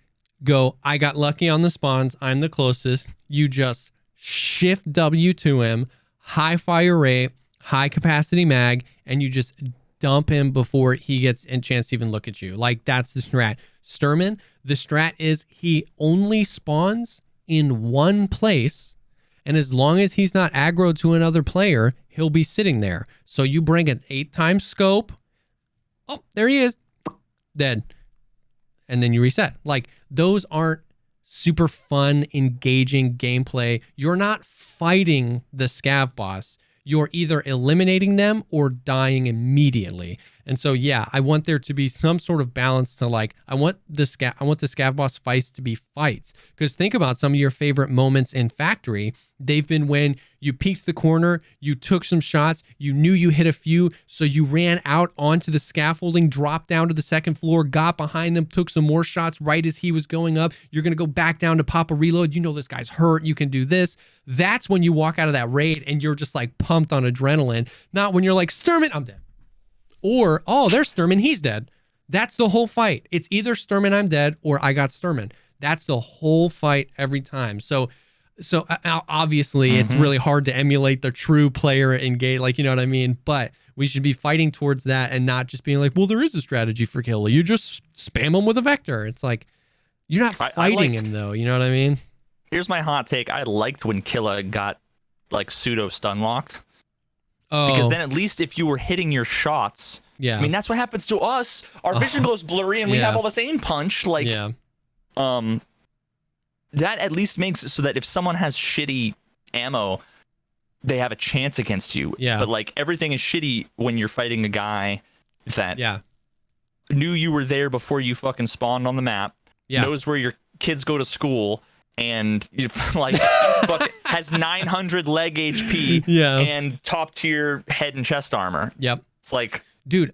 go, I got lucky on the spawns, I'm the closest. You just shift W to him, high fire rate, high capacity mag, and you just dump him before he gets a chance to even look at you. Like that's the strat. Sturman, the strat is he only spawns in one place, and as long as he's not aggro to another player, he'll be sitting there. So you bring an 8-time scope. Oh, there he is. Dead. And then you reset. Like those aren't super fun, engaging gameplay. You're not fighting the scav boss. You're either eliminating them or dying immediately. And so, yeah, I want there to be some sort of balance to like, I want the scav boss fights to be fights. Because think about some of your favorite moments in Factory. They've been when you peeked the corner, you took some shots, you knew you hit a few, so you ran out onto the scaffolding, dropped down to the second floor, got behind him, took some more shots right as he was going up. You're going to go back down to pop a reload. You know this guy's hurt. You can do this. That's when you walk out of that raid and you're just like pumped on adrenaline. Not when you're like, Sturman, I'm dead. Or, oh, there's Sturman, he's dead. That's the whole fight. It's either Sturman, I'm dead, or I got Sturman. That's the whole fight every time. So obviously it's really hard to emulate the true player engage, like, you know what I mean? But we should be fighting towards that and not just being like, well, there is a strategy for kill. You just spam him with a vector. It's like, you're not fighting him though. You know what I mean? Here's my hot take. I liked when Killa got like pseudo stun locked. Oh. Because then at least if you were hitting your shots, yeah. I mean, that's what happens to us. Our vision goes blurry and we have all this aim punch. Like, that at least makes it so that if someone has shitty ammo, they have a chance against you. Yeah. But like everything is shitty when you're fighting a guy that knew you were there before you fucking spawned on the map, knows where your kids go to school, and like has 900 leg HP and top tier head and chest armor. Yep. It's like, dude,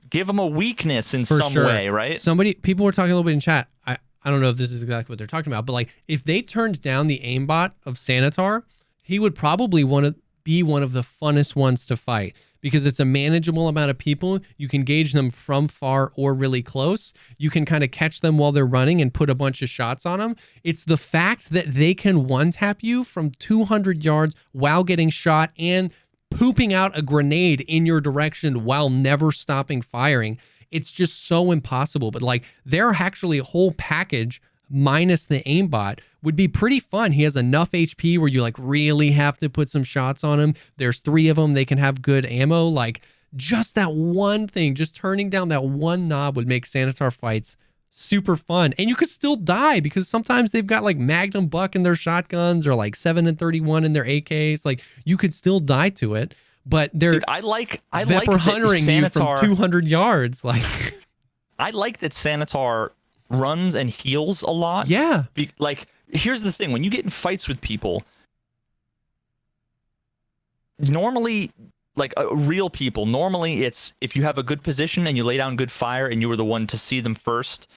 give them a weakness in some way, right? People were talking a little bit in chat. I don't know if this is exactly what they're talking about, but like if they turned down the aimbot of Sanitar, he would probably want to be one of the funnest ones to fight because it's a manageable amount of people. You can gauge them from far or really close. You can kind of catch them while they're running and put a bunch of shots on them. It's the fact that they can one-tap you from 200 yards while getting shot and pooping out a grenade in your direction while never stopping firing. It's just so impossible. But like their actually whole package minus the aimbot would be pretty fun. He has enough HP where you like really have to put some shots on him. There's 3 of them. They can have good ammo. Like just that one thing, just turning down that one knob would make Sanitar fights super fun. And you could still die because sometimes they've got like Magnum Buck in their shotguns or like 7 and 31 in their AKs. Like you could still die to it. But they're I like huntering you from 200 yards. Like I like that Sanitar runs and heals a lot. Yeah. Like here's the thing: when you get in fights with people, normally, like real people, normally it's if you have a good position and you lay down good fire and you were the one to see them first.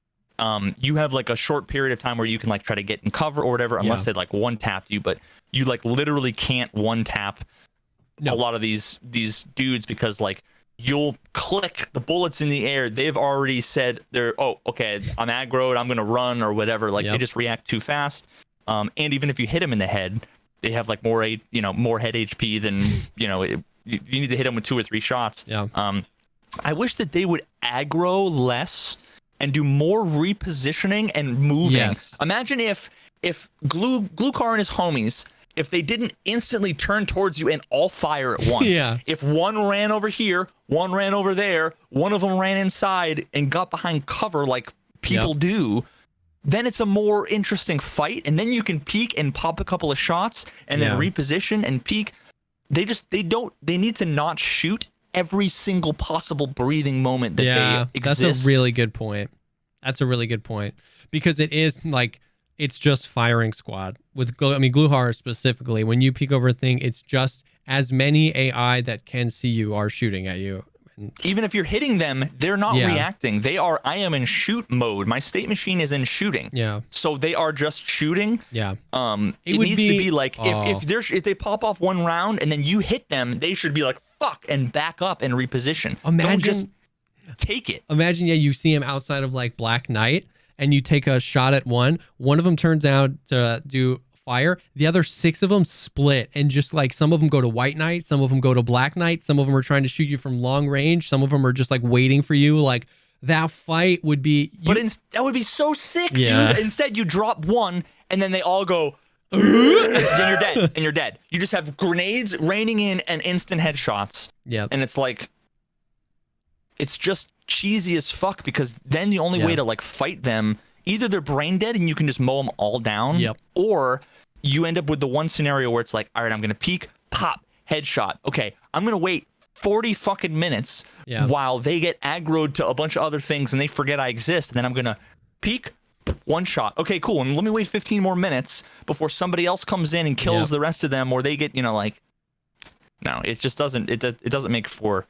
You have like a short period of time where you can like try to get in cover or whatever, unless they like one tapped you. But you like literally can't one tap. A lot of these dudes because like you'll click the bullets in the air. They've already said they're okay, I'm aggroed, I'm gonna run or whatever. Like they just react too fast. And even if you hit them in the head, they have like more head HP than you need to hit them with 2 or 3 shots. I wish that they would aggro less and do more repositioning and moving. Imagine if Glukar and his homies, if they didn't instantly turn towards you and all fire at once. If one ran over here, one ran over there, one of them ran inside and got behind cover like people do, then it's a more interesting fight. And then you can peek and pop a couple of shots and then reposition and peek. They need to not shoot every single possible breathing moment that they exist. That's a really good point. Because it is like, it's just firing squad. Gluhar specifically, when you peek over a thing, it's just as many AI that can see you are shooting at you. Even if you're hitting them, they're not reacting. I am in shoot mode. My state machine is in shooting. So they are just shooting. It needs to be like if they pop off one round and then you hit them, they should be like fuck, and back up and reposition. Imagine, don't just take it. Imagine, you see him outside of like Black Knight, and you take a shot at one of them turns out to do fire, the other 6 of them split, and just like some of them go to White Knight, some of them go to Black Knight, some of them are trying to shoot you from long range, some of them are just like waiting for you. Like, that fight would be that would be so sick, yeah. dude. Instead you drop one and then they all go and then you're dead, and you're dead. You just have grenades raining in and instant headshots. Yeah. And it's like, it's just cheesy as fuck, because then the only way to like fight them, either they're brain dead and you can just mow them all down, or you end up with the one scenario where it's like, all right, I'm gonna peek, pop, headshot. Okay, I'm gonna wait 40 fucking minutes while they get aggroed to a bunch of other things and they forget I exist, and then I'm gonna peek, one shot. Okay, cool. And let me wait 15 more minutes before somebody else comes in and kills the rest of them, or they get, like, no, it just doesn't. It doesn't make for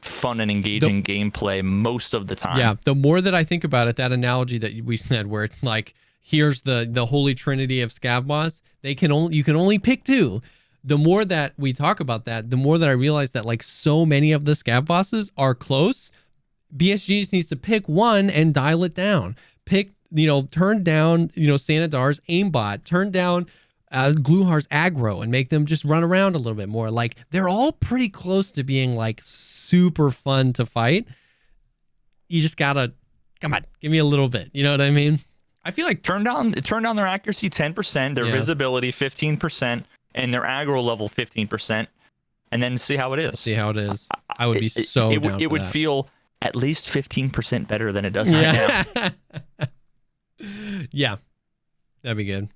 fun and engaging gameplay most of the time. Yeah, the more that I think about it, that analogy that we said, where it's like, here's the holy trinity of scav boss. You can only pick 2. The more that we talk about that, the more that I realize that like so many of the scav bosses are close. BSG just needs to pick one and dial it down. Turn down, Sanadar's aimbot, turn down Gluhar's aggro, and make them just run around a little bit more. Like, they're all pretty close to being like super fun to fight. You just gotta, come on, give me a little bit. You know what I mean? I feel like turn down their accuracy 10%, their visibility 15%, and their aggro level 15%, and then see how it is. I would be so down for it would that. feel at least 15% better than it does right now. Yeah, that'd be good.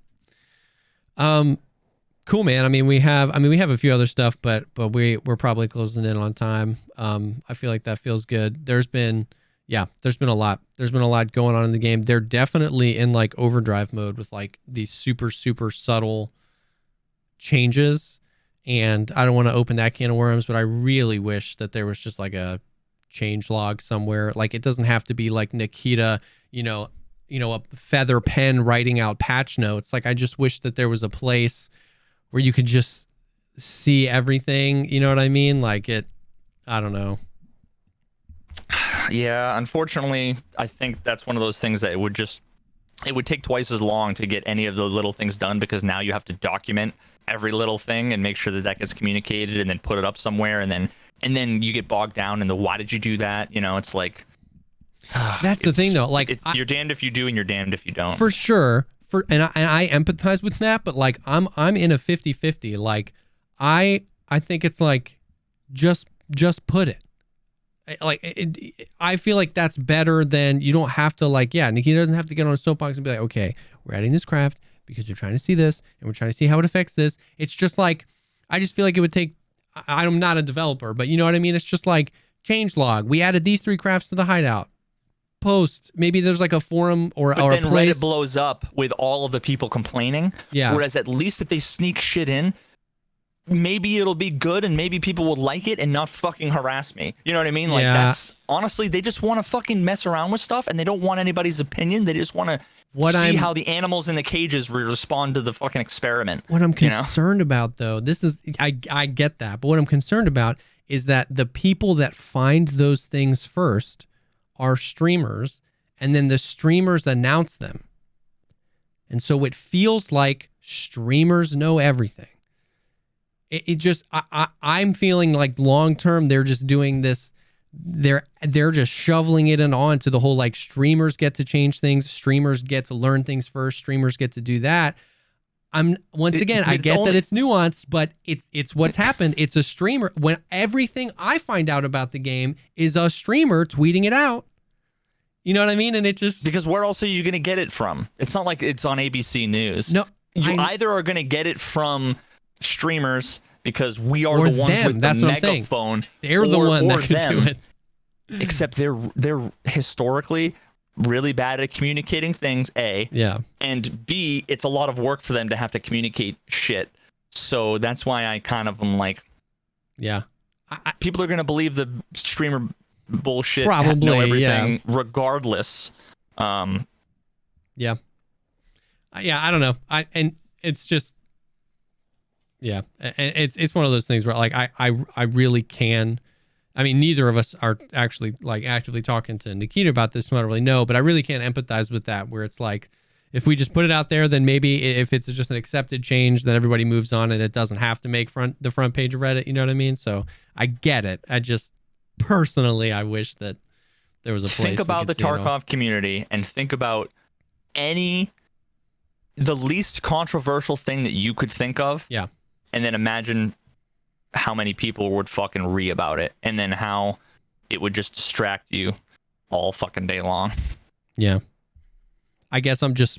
Cool, man. I mean, we have a few other stuff, but we're probably closing in on time. I feel like that feels good. There's been a lot. There's been a lot going on in the game. They're definitely in like overdrive mode with like these super, super subtle changes. And I don't want to open that can of worms, but I really wish that there was just like a change log somewhere. Like, it doesn't have to be like Nikita, a feather pen writing out patch notes. Like, I just wish that there was a place where you could just see everything. You know what I mean? Like, I don't know. Yeah, unfortunately, I think that's one of those things that it would take twice as long to get any of those little things done, because now you have to document every little thing and make sure that gets communicated and then put it up somewhere, and then you get bogged down in the why did you do that? It's like, that's the thing though. Like, you're damned if you do and you're damned if you don't. For sure. And I empathize with that, but like I'm in a 50-50. Like, I think it's like just put it. I feel like that's better than, you don't have to like, Nikita doesn't have to get on a soapbox and be like, okay, we're adding this craft because you're trying to see this and we're trying to see how it affects this. It's just like, I just feel like it would take, I'm not a developer, but you know what I mean? It's just like, change log. We added these 3 crafts to the hideout. Post. Maybe there's like a forum or a then place. Reddit blows up with all of the people complaining. Yeah. Whereas at least if they sneak shit in, maybe it'll be good and maybe people will like it and not fucking harass me. You know what I mean? Like, that's honestly, they just want to fucking mess around with stuff and they don't want anybody's opinion. They just want to see how the animals in the cages respond to the fucking experiment. What I'm concerned about, though, I get that, but what I'm concerned about is that the people that find those things first are streamers, and then the streamers announce them. And so it feels like streamers know everything. It just, I'm feeling like long term they're just doing this, they're just shoveling it on to the whole, like, streamers get to change things, streamers get to learn things first, streamers get to do that. I get that it's nuanced, but it's what's happened. It's a streamer. When everything I find out about the game is a streamer tweeting it out. You know what I mean? And it just, because where else are you going to get it from? It's not like it's on ABC News. No, you either are going to get it from streamers because we are or the ones them. with That's the what megaphone. They're the one that can do it. Except they're historically really bad at communicating things, A. Yeah. And B, it's a lot of work for them to have to communicate shit. So that's why I kind of am like, yeah, people are going to believe the streamer bullshit, probably, know everything, regardless. Yeah. I don't know. And it's just, Yeah, and it's one of those things where like I really can. I mean, neither of us are actually like actively talking to Nikita about this, so I don't really know, but I really can't empathize with that, where it's like, if we just put it out there, then maybe if it's just an accepted change, then everybody moves on and it doesn't have to make the front page of Reddit. You know what I mean? So I get it. I just personally, I wish that there was a place. Think about the Tarkov community and think about the least controversial thing that you could think of. Yeah. And then imagine how many people would fucking about it, and then how it would just distract you all fucking day long. Yeah. I guess it's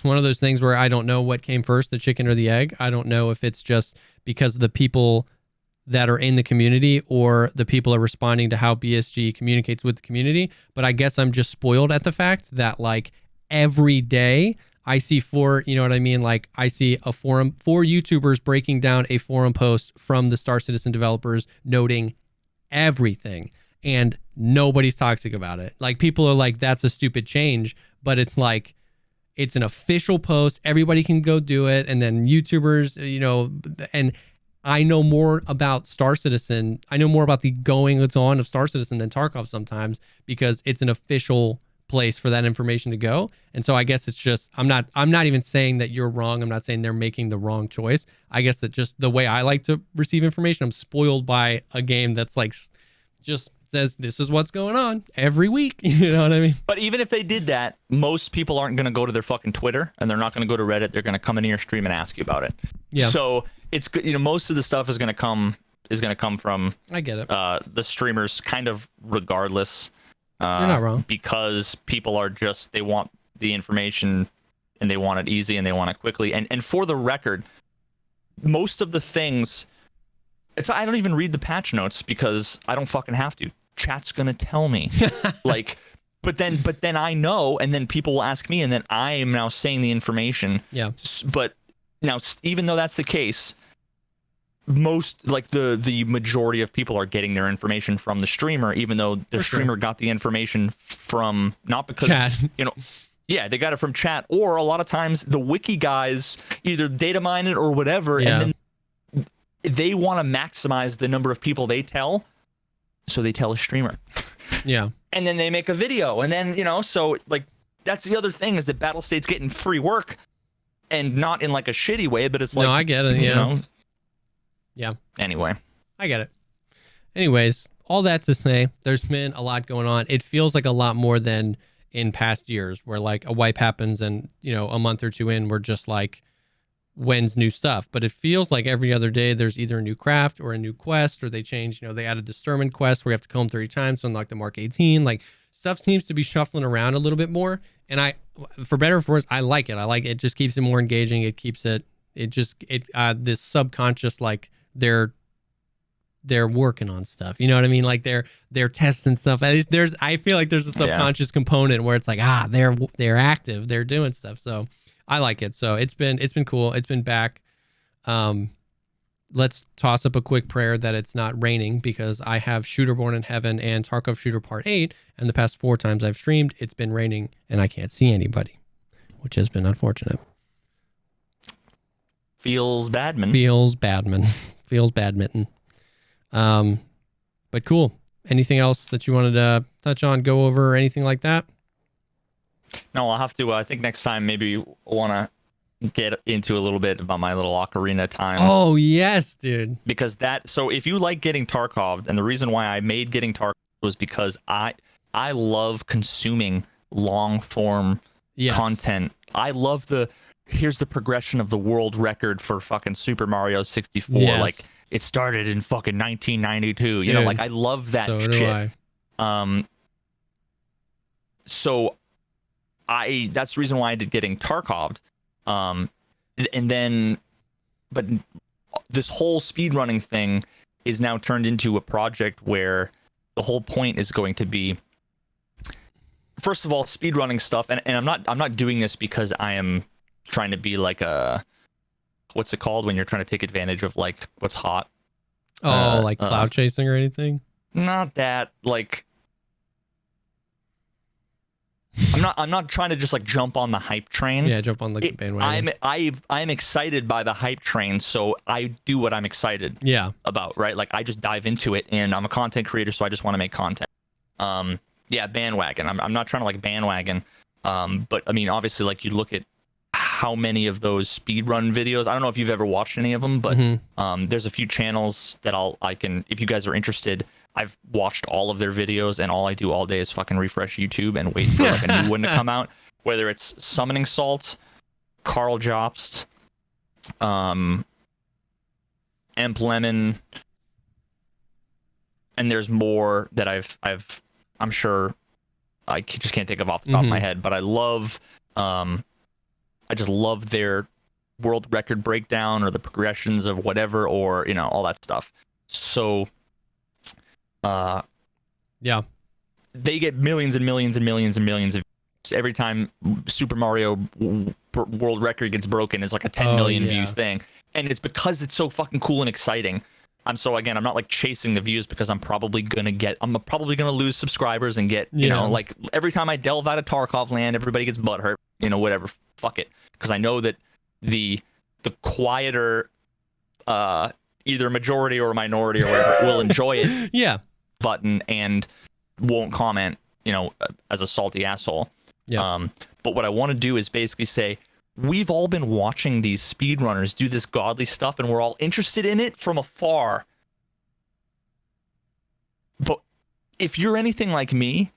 one of those things where I don't know what came first, the chicken or the egg. I don't know if it's just because the people that are in the community or the people are responding to how BSG communicates with the community. But I guess I'm just spoiled at the fact that like every day I see you know what I mean? Like I see four YouTubers breaking down a forum post from the Star Citizen developers noting everything, and nobody's toxic about it. Like people are like, that's a stupid change, but it's like, it's an official post. Everybody can go do it. And then YouTubers, you know, and I know more about Star Citizen. I know more about the goings on of Star Citizen than Tarkov sometimes, because it's an official place for that information to go. And so I guess it's just, I'm not even saying that you're wrong. I'm not saying they're making the wrong choice. I guess that just the way I like to receive information, I'm spoiled by a game that's like just says this is what's going on every week. You know what I mean? But even if they did that, most people aren't going to go to their fucking Twitter, and they're not going to go to Reddit. They're going to come into your stream and ask you about it. Yeah. So it's good. You know, most of the stuff is going to come from. I get it. The streamers, kind of regardless. You're not wrong. Because people are just, they want the information and they want it easy and they want it quickly. And for the record, most of the things, I don't even read the patch notes because I don't fucking have to. Chat's gonna tell me. Like, but then I know, and then people will ask me, and then I am now saying the information. Yeah. But now, even though that's the case, most, like the majority of people are getting their information from the streamer, even though the streamer got the information from, not because chat. You know, yeah, they got it from chat, or a lot of times the wiki guys either data mine it or whatever, and then they want to maximize the number of people they tell, so they tell a streamer. Yeah. And then they make a video, and then, you know, so like that's the other thing, is that Battlestate's getting free work, and not in like a shitty way, but it's like, no, I get it. Yeah. You know, yeah. Anyway, I get it. Anyways, all that to say, there's been a lot going on. It feels like a lot more than in past years, where like a wipe happens and, you know, a month or two in, we're just like, when's new stuff? But it feels like every other day there's either a new craft or a new quest, or they change, you know, they added the Sturman quest where you have to kill them 30 times to unlock the Mark 18. Like, stuff seems to be shuffling around a little bit more. And for better or for worse, I like it. I like it. It just keeps it more engaging. It keeps this subconscious, like they're working on stuff. You know what I mean? Like they're testing stuff. At least I feel like there's a subconscious component where it's like, they're active, they're doing stuff. So I like it. So it's been cool. It's been back. Let's toss up a quick prayer that it's not raining, because I have Shooterborn in Heaven and Tarkov Shooter Part 8, and the past 4 times I've streamed, it's been raining and I can't see anybody, which has been unfortunate. Feels badman. But cool. Anything else that you wanted to touch on, go over, or anything like that? No, I'll have to. I think next time maybe want to get into a little bit about my little ocarina time. Oh yes, dude. Because so if you like getting Tarkov, and the reason why I made getting Tarkov was because I love consuming long form content. I love here's the progression of the world record for fucking Super Mario 64. Yes. Like, it started in fucking 1992. You know, like, I love that shit. Do I. So that's the reason why I did getting Tarkov. And then, but this whole speedrunning thing is now turned into a project where the whole point is going to be, first of all, speedrunning stuff. And I'm not doing this because I am trying to be like what's it called when you're trying to take advantage of like what's hot? Like cloud chasing or anything? Not that, like, I'm not trying to just like jump on the hype train. Yeah, jump on like the bandwagon. I'm excited by the hype train, so I do what I'm excited about, right? Like I just dive into it, and I'm a content creator, so I just want to make content. Yeah, bandwagon. I'm not trying to like bandwagon. But I mean, obviously, like you look at how many of those speedrun videos. I don't know if you've ever watched any of them, but there's a few channels that I can, if you guys are interested. I've watched all of their videos, and all I do all day is fucking refresh YouTube and wait for like a new one to come out. Whether it's Summoning Salt, Carl Jobst, Emp Lemon, and there's more that I'm sure I just can't think of off the top of my head, but I just love their world record breakdown or the progressions of whatever, or you know, all that stuff. So they get millions and millions and millions and millions of views. Every time Super Mario world record gets broken, it's like a 10 million view thing, and it's because it's so fucking cool and exciting. I'm not like chasing the views because I'm probably gonna lose subscribers and get, you know, like every time I delve out of Tarkov land, everybody gets butthurt, you know, whatever, fuck it. Because I know that the quieter, either majority or minority or whatever will enjoy it button and won't comment, you know, as a salty asshole. But what I want to do is basically say, we've all been watching these speedrunners do this godly stuff, and we're all interested in it from afar. But if you're anything like me,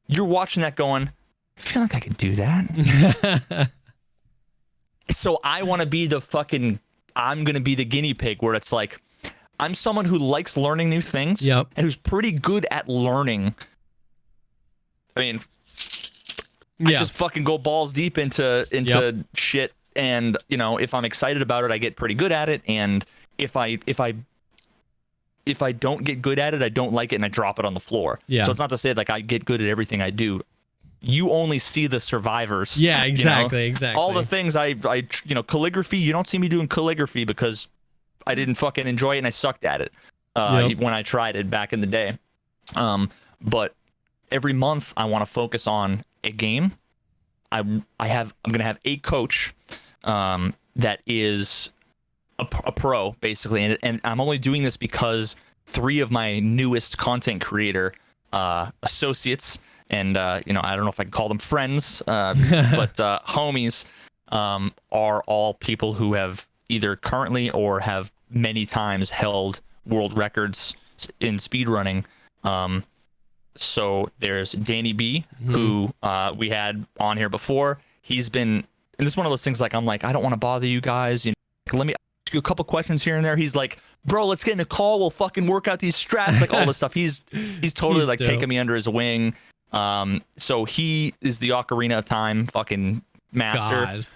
you're watching that going, I feel like I could do that. So I want to be I'm going to be the guinea pig, where it's like, I'm someone who likes learning new things and who's pretty good at learning. I mean, I just fucking go balls deep into shit, and you know, if I'm excited about it, I get pretty good at it, and if I don't get good at it, I don't like it, and I drop it on the floor. So it's not to say like I get good at everything I do. You only see the survivors. Yeah, exactly, you know? exactly. All the things I you know, calligraphy, you don't see me doing calligraphy because I didn't fucking enjoy it and I sucked at it when I tried it back in the day. But every month I want to focus on a game. I'm gonna have a coach that is a pro basically, and I'm only doing this because 3 of my newest content creator associates, and you know, I don't know if I can call them friends, but homies, are all people who have either currently or have many times held world records in speedrunning. So there's Danny B, who we had on here before. He's been, and this is one of those things like, I'm like, I don't want to bother you guys, you know, let me ask you a couple questions here and there. He's like, bro, let's get in a call, we'll fucking work out these strats, like all this stuff. He's totally like taking me under his wing. So he is the Ocarina of Time fucking master. God.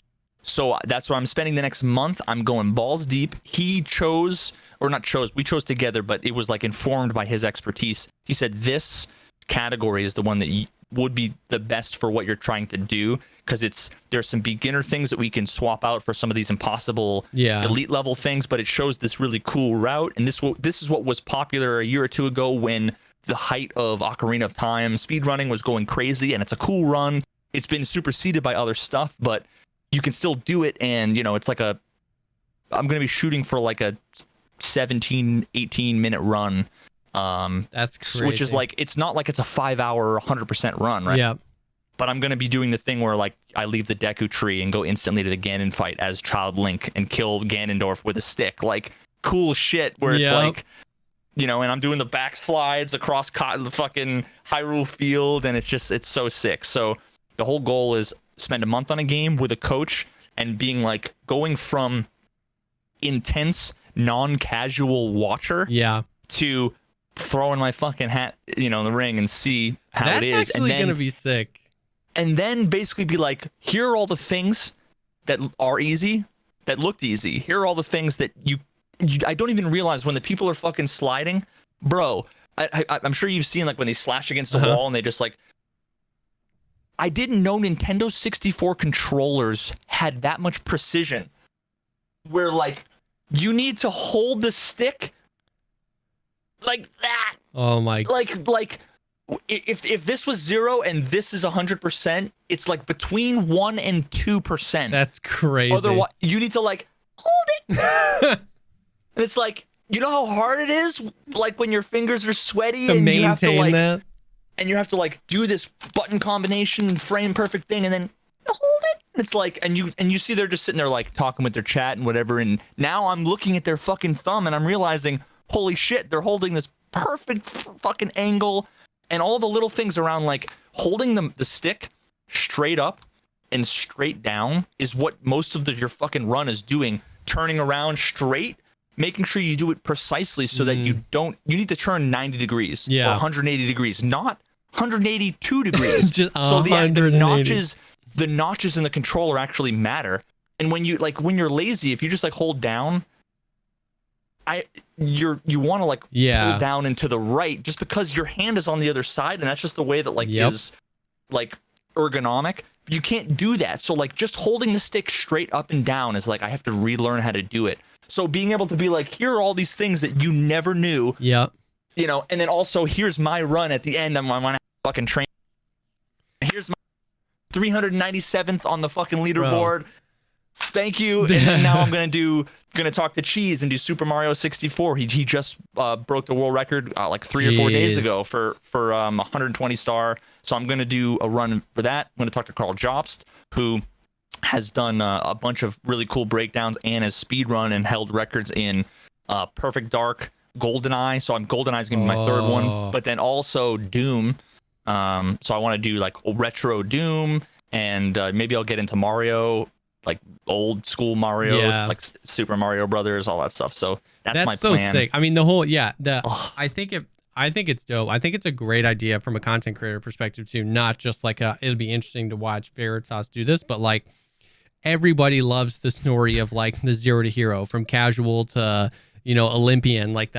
So that's where I'm spending the next month. I'm going balls deep. We chose together, but it was like informed by his expertise. He said this category is the one that would be the best for what you're trying to do, because there's some beginner things that we can swap out for some of these impossible elite level things, but it shows this really cool route. And this is what was popular a year or two ago when the height of Ocarina of Time speedrunning was going crazy, and it's a cool run. It's been superseded by other stuff, but you can still do it. And you know, it's like I'm going to be shooting for like a 17-18 minute run. That's crazy. Which is like, it's not like it's a 5-hour 100% run, right? Yeah. But I'm going to be doing the thing where like I leave the Deku tree and go instantly to the Ganon fight as Child Link and kill Ganondorf with a stick. Like cool shit where it's like, you know, and I'm doing the backslides across the fucking Hyrule Field, and it's so sick. So the whole goal is spend a month on a game with a coach and being like going from intense non-casual watcher to throwing my fucking hat, you know, in the ring and see how it is. That's actually gonna be sick. And then basically be like, here are all the things that are easy, that looked easy. Here are all the things that I don't even realize when the people are fucking sliding, bro. I'm sure you've seen like when they slash against the wall and they just like. I didn't know Nintendo 64 controllers had that much precision, where like you need to hold the stick like that. Oh my! Like if this was 0 and this is 100%, it's like between 1 and 2%. That's crazy. Otherwise, you need to like hold it. And it's like, you know how hard it is, like when your fingers are sweaty to and maintain you have to like, that. and you have to like do this button combination, frame perfect thing, and then hold it. And it's like, and you see they're just sitting there like talking with their chat and whatever. And now I'm looking at their fucking thumb and I'm realizing, holy shit, they're holding this perfect fucking angle, and all the little things around like holding the stick straight up and straight down is what most of your fucking run is doing. Turning around straight, making sure you do it precisely so that you need to turn 90 degrees or 180 degrees, not 182 degrees. So the notches in the controller actually matter. And when you're lazy, if you just like hold down, you want to like pull down and to the right just because your hand is on the other side, and that's just the way that like is like ergonomic. You can't do that. So like just holding the stick straight up and down is like, I have to relearn how to do it. So being able to be like, here are all these things that you never knew. Yeah. You know, and then also here's my run at the end. I'm on a fucking train. Here's my 397th on the fucking leaderboard. Bro. Thank you. And then now I'm gonna talk to Cheese and do Super Mario 64. He just broke the world record like 3 or 4 days ago for 120 star. So I'm gonna do a run for that. I'm gonna talk to Carl Jobst, who has done a bunch of really cool breakdowns and has speedrun and held records in Perfect Dark, GoldenEye. So GoldenEye's gonna be my third one, but then also Doom. So I want to do like retro Doom, and maybe I'll get into Mario, like old school Marios, like Super Mario Brothers, all that stuff. So that's my plan. So sick. I mean, the whole I think it's dope. I think it's a great idea from a content creator perspective too. Not just like it'll be interesting to watch Veritas do this, but like everybody loves the story of like the 0 to hero, from casual to Olympian, like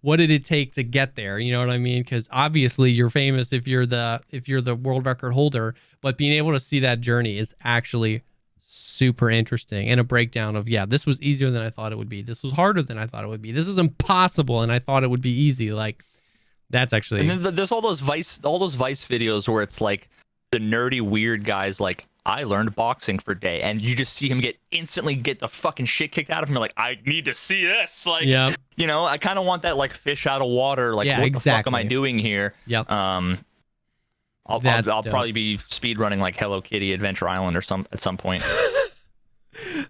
what did it take to get there? You know what I mean? Because obviously you're famous if you're the world record holder, but being able to see that journey is actually super interesting, and a breakdown of this was easier than I thought it would be, this was harder than I thought it would be, this is impossible and I thought it would be easy. Like that's actually, and then there's all those Vice videos where it's like the nerdy weird guys like, I learned boxing for a day, and you just see him instantly get the fucking shit kicked out of him. You're like, I need to see this. Like, I kind of want that like fish out of water. Like, what the fuck am I doing here? Yep. I'll probably be speedrunning like Hello Kitty Adventure Island at some point.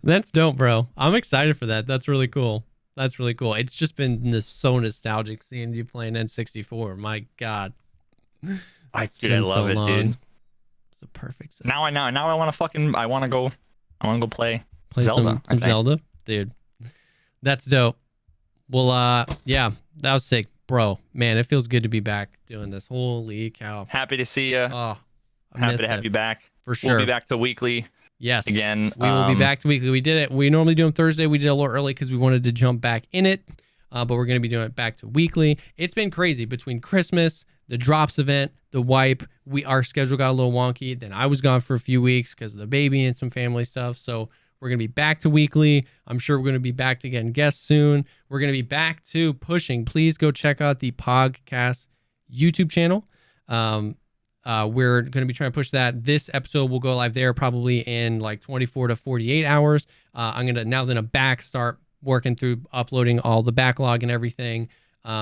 That's dope, bro. I'm excited for that. That's really cool. It's just been so nostalgic seeing you playing N64. My God. I love it, dude. It's a perfect set. Now I want to go play Zelda. Some Zelda, dude. That's dope. Well, that was sick, bro. Man, it feels good to be back doing this. Holy cow! Happy to see you. Oh, happy to have you back for sure. We'll be back to weekly. Yes, again. We will be back to weekly. We did it. We normally do them Thursday. We did a little early because we wanted to jump back in it. But we're going to be doing it back to weekly. It's been crazy between Christmas, the drops event, the wipe. Our schedule got a little wonky. Then I was gone for a few weeks because of the baby and some family stuff. So we're going to be back to weekly. I'm sure we're going to be back to getting guests soon. We're going to be back to pushing. Please go check out the Pogcast YouTube channel. We're going to be trying to push that. This episode will go live there probably in like 24 to 48 hours. I'm going to now start working through uploading all the backlog and everything.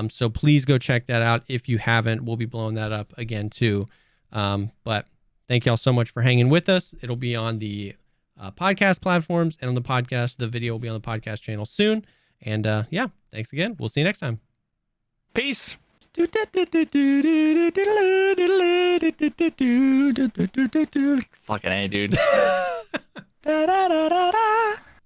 So please go check that out if you haven't. We'll be blowing that up again too. But thank y'all so much for hanging with us. It'll be on the podcast platforms and on the podcast. The video will be on the podcast channel soon. And thanks again. We'll see you next time. Peace. Fucking A, dude.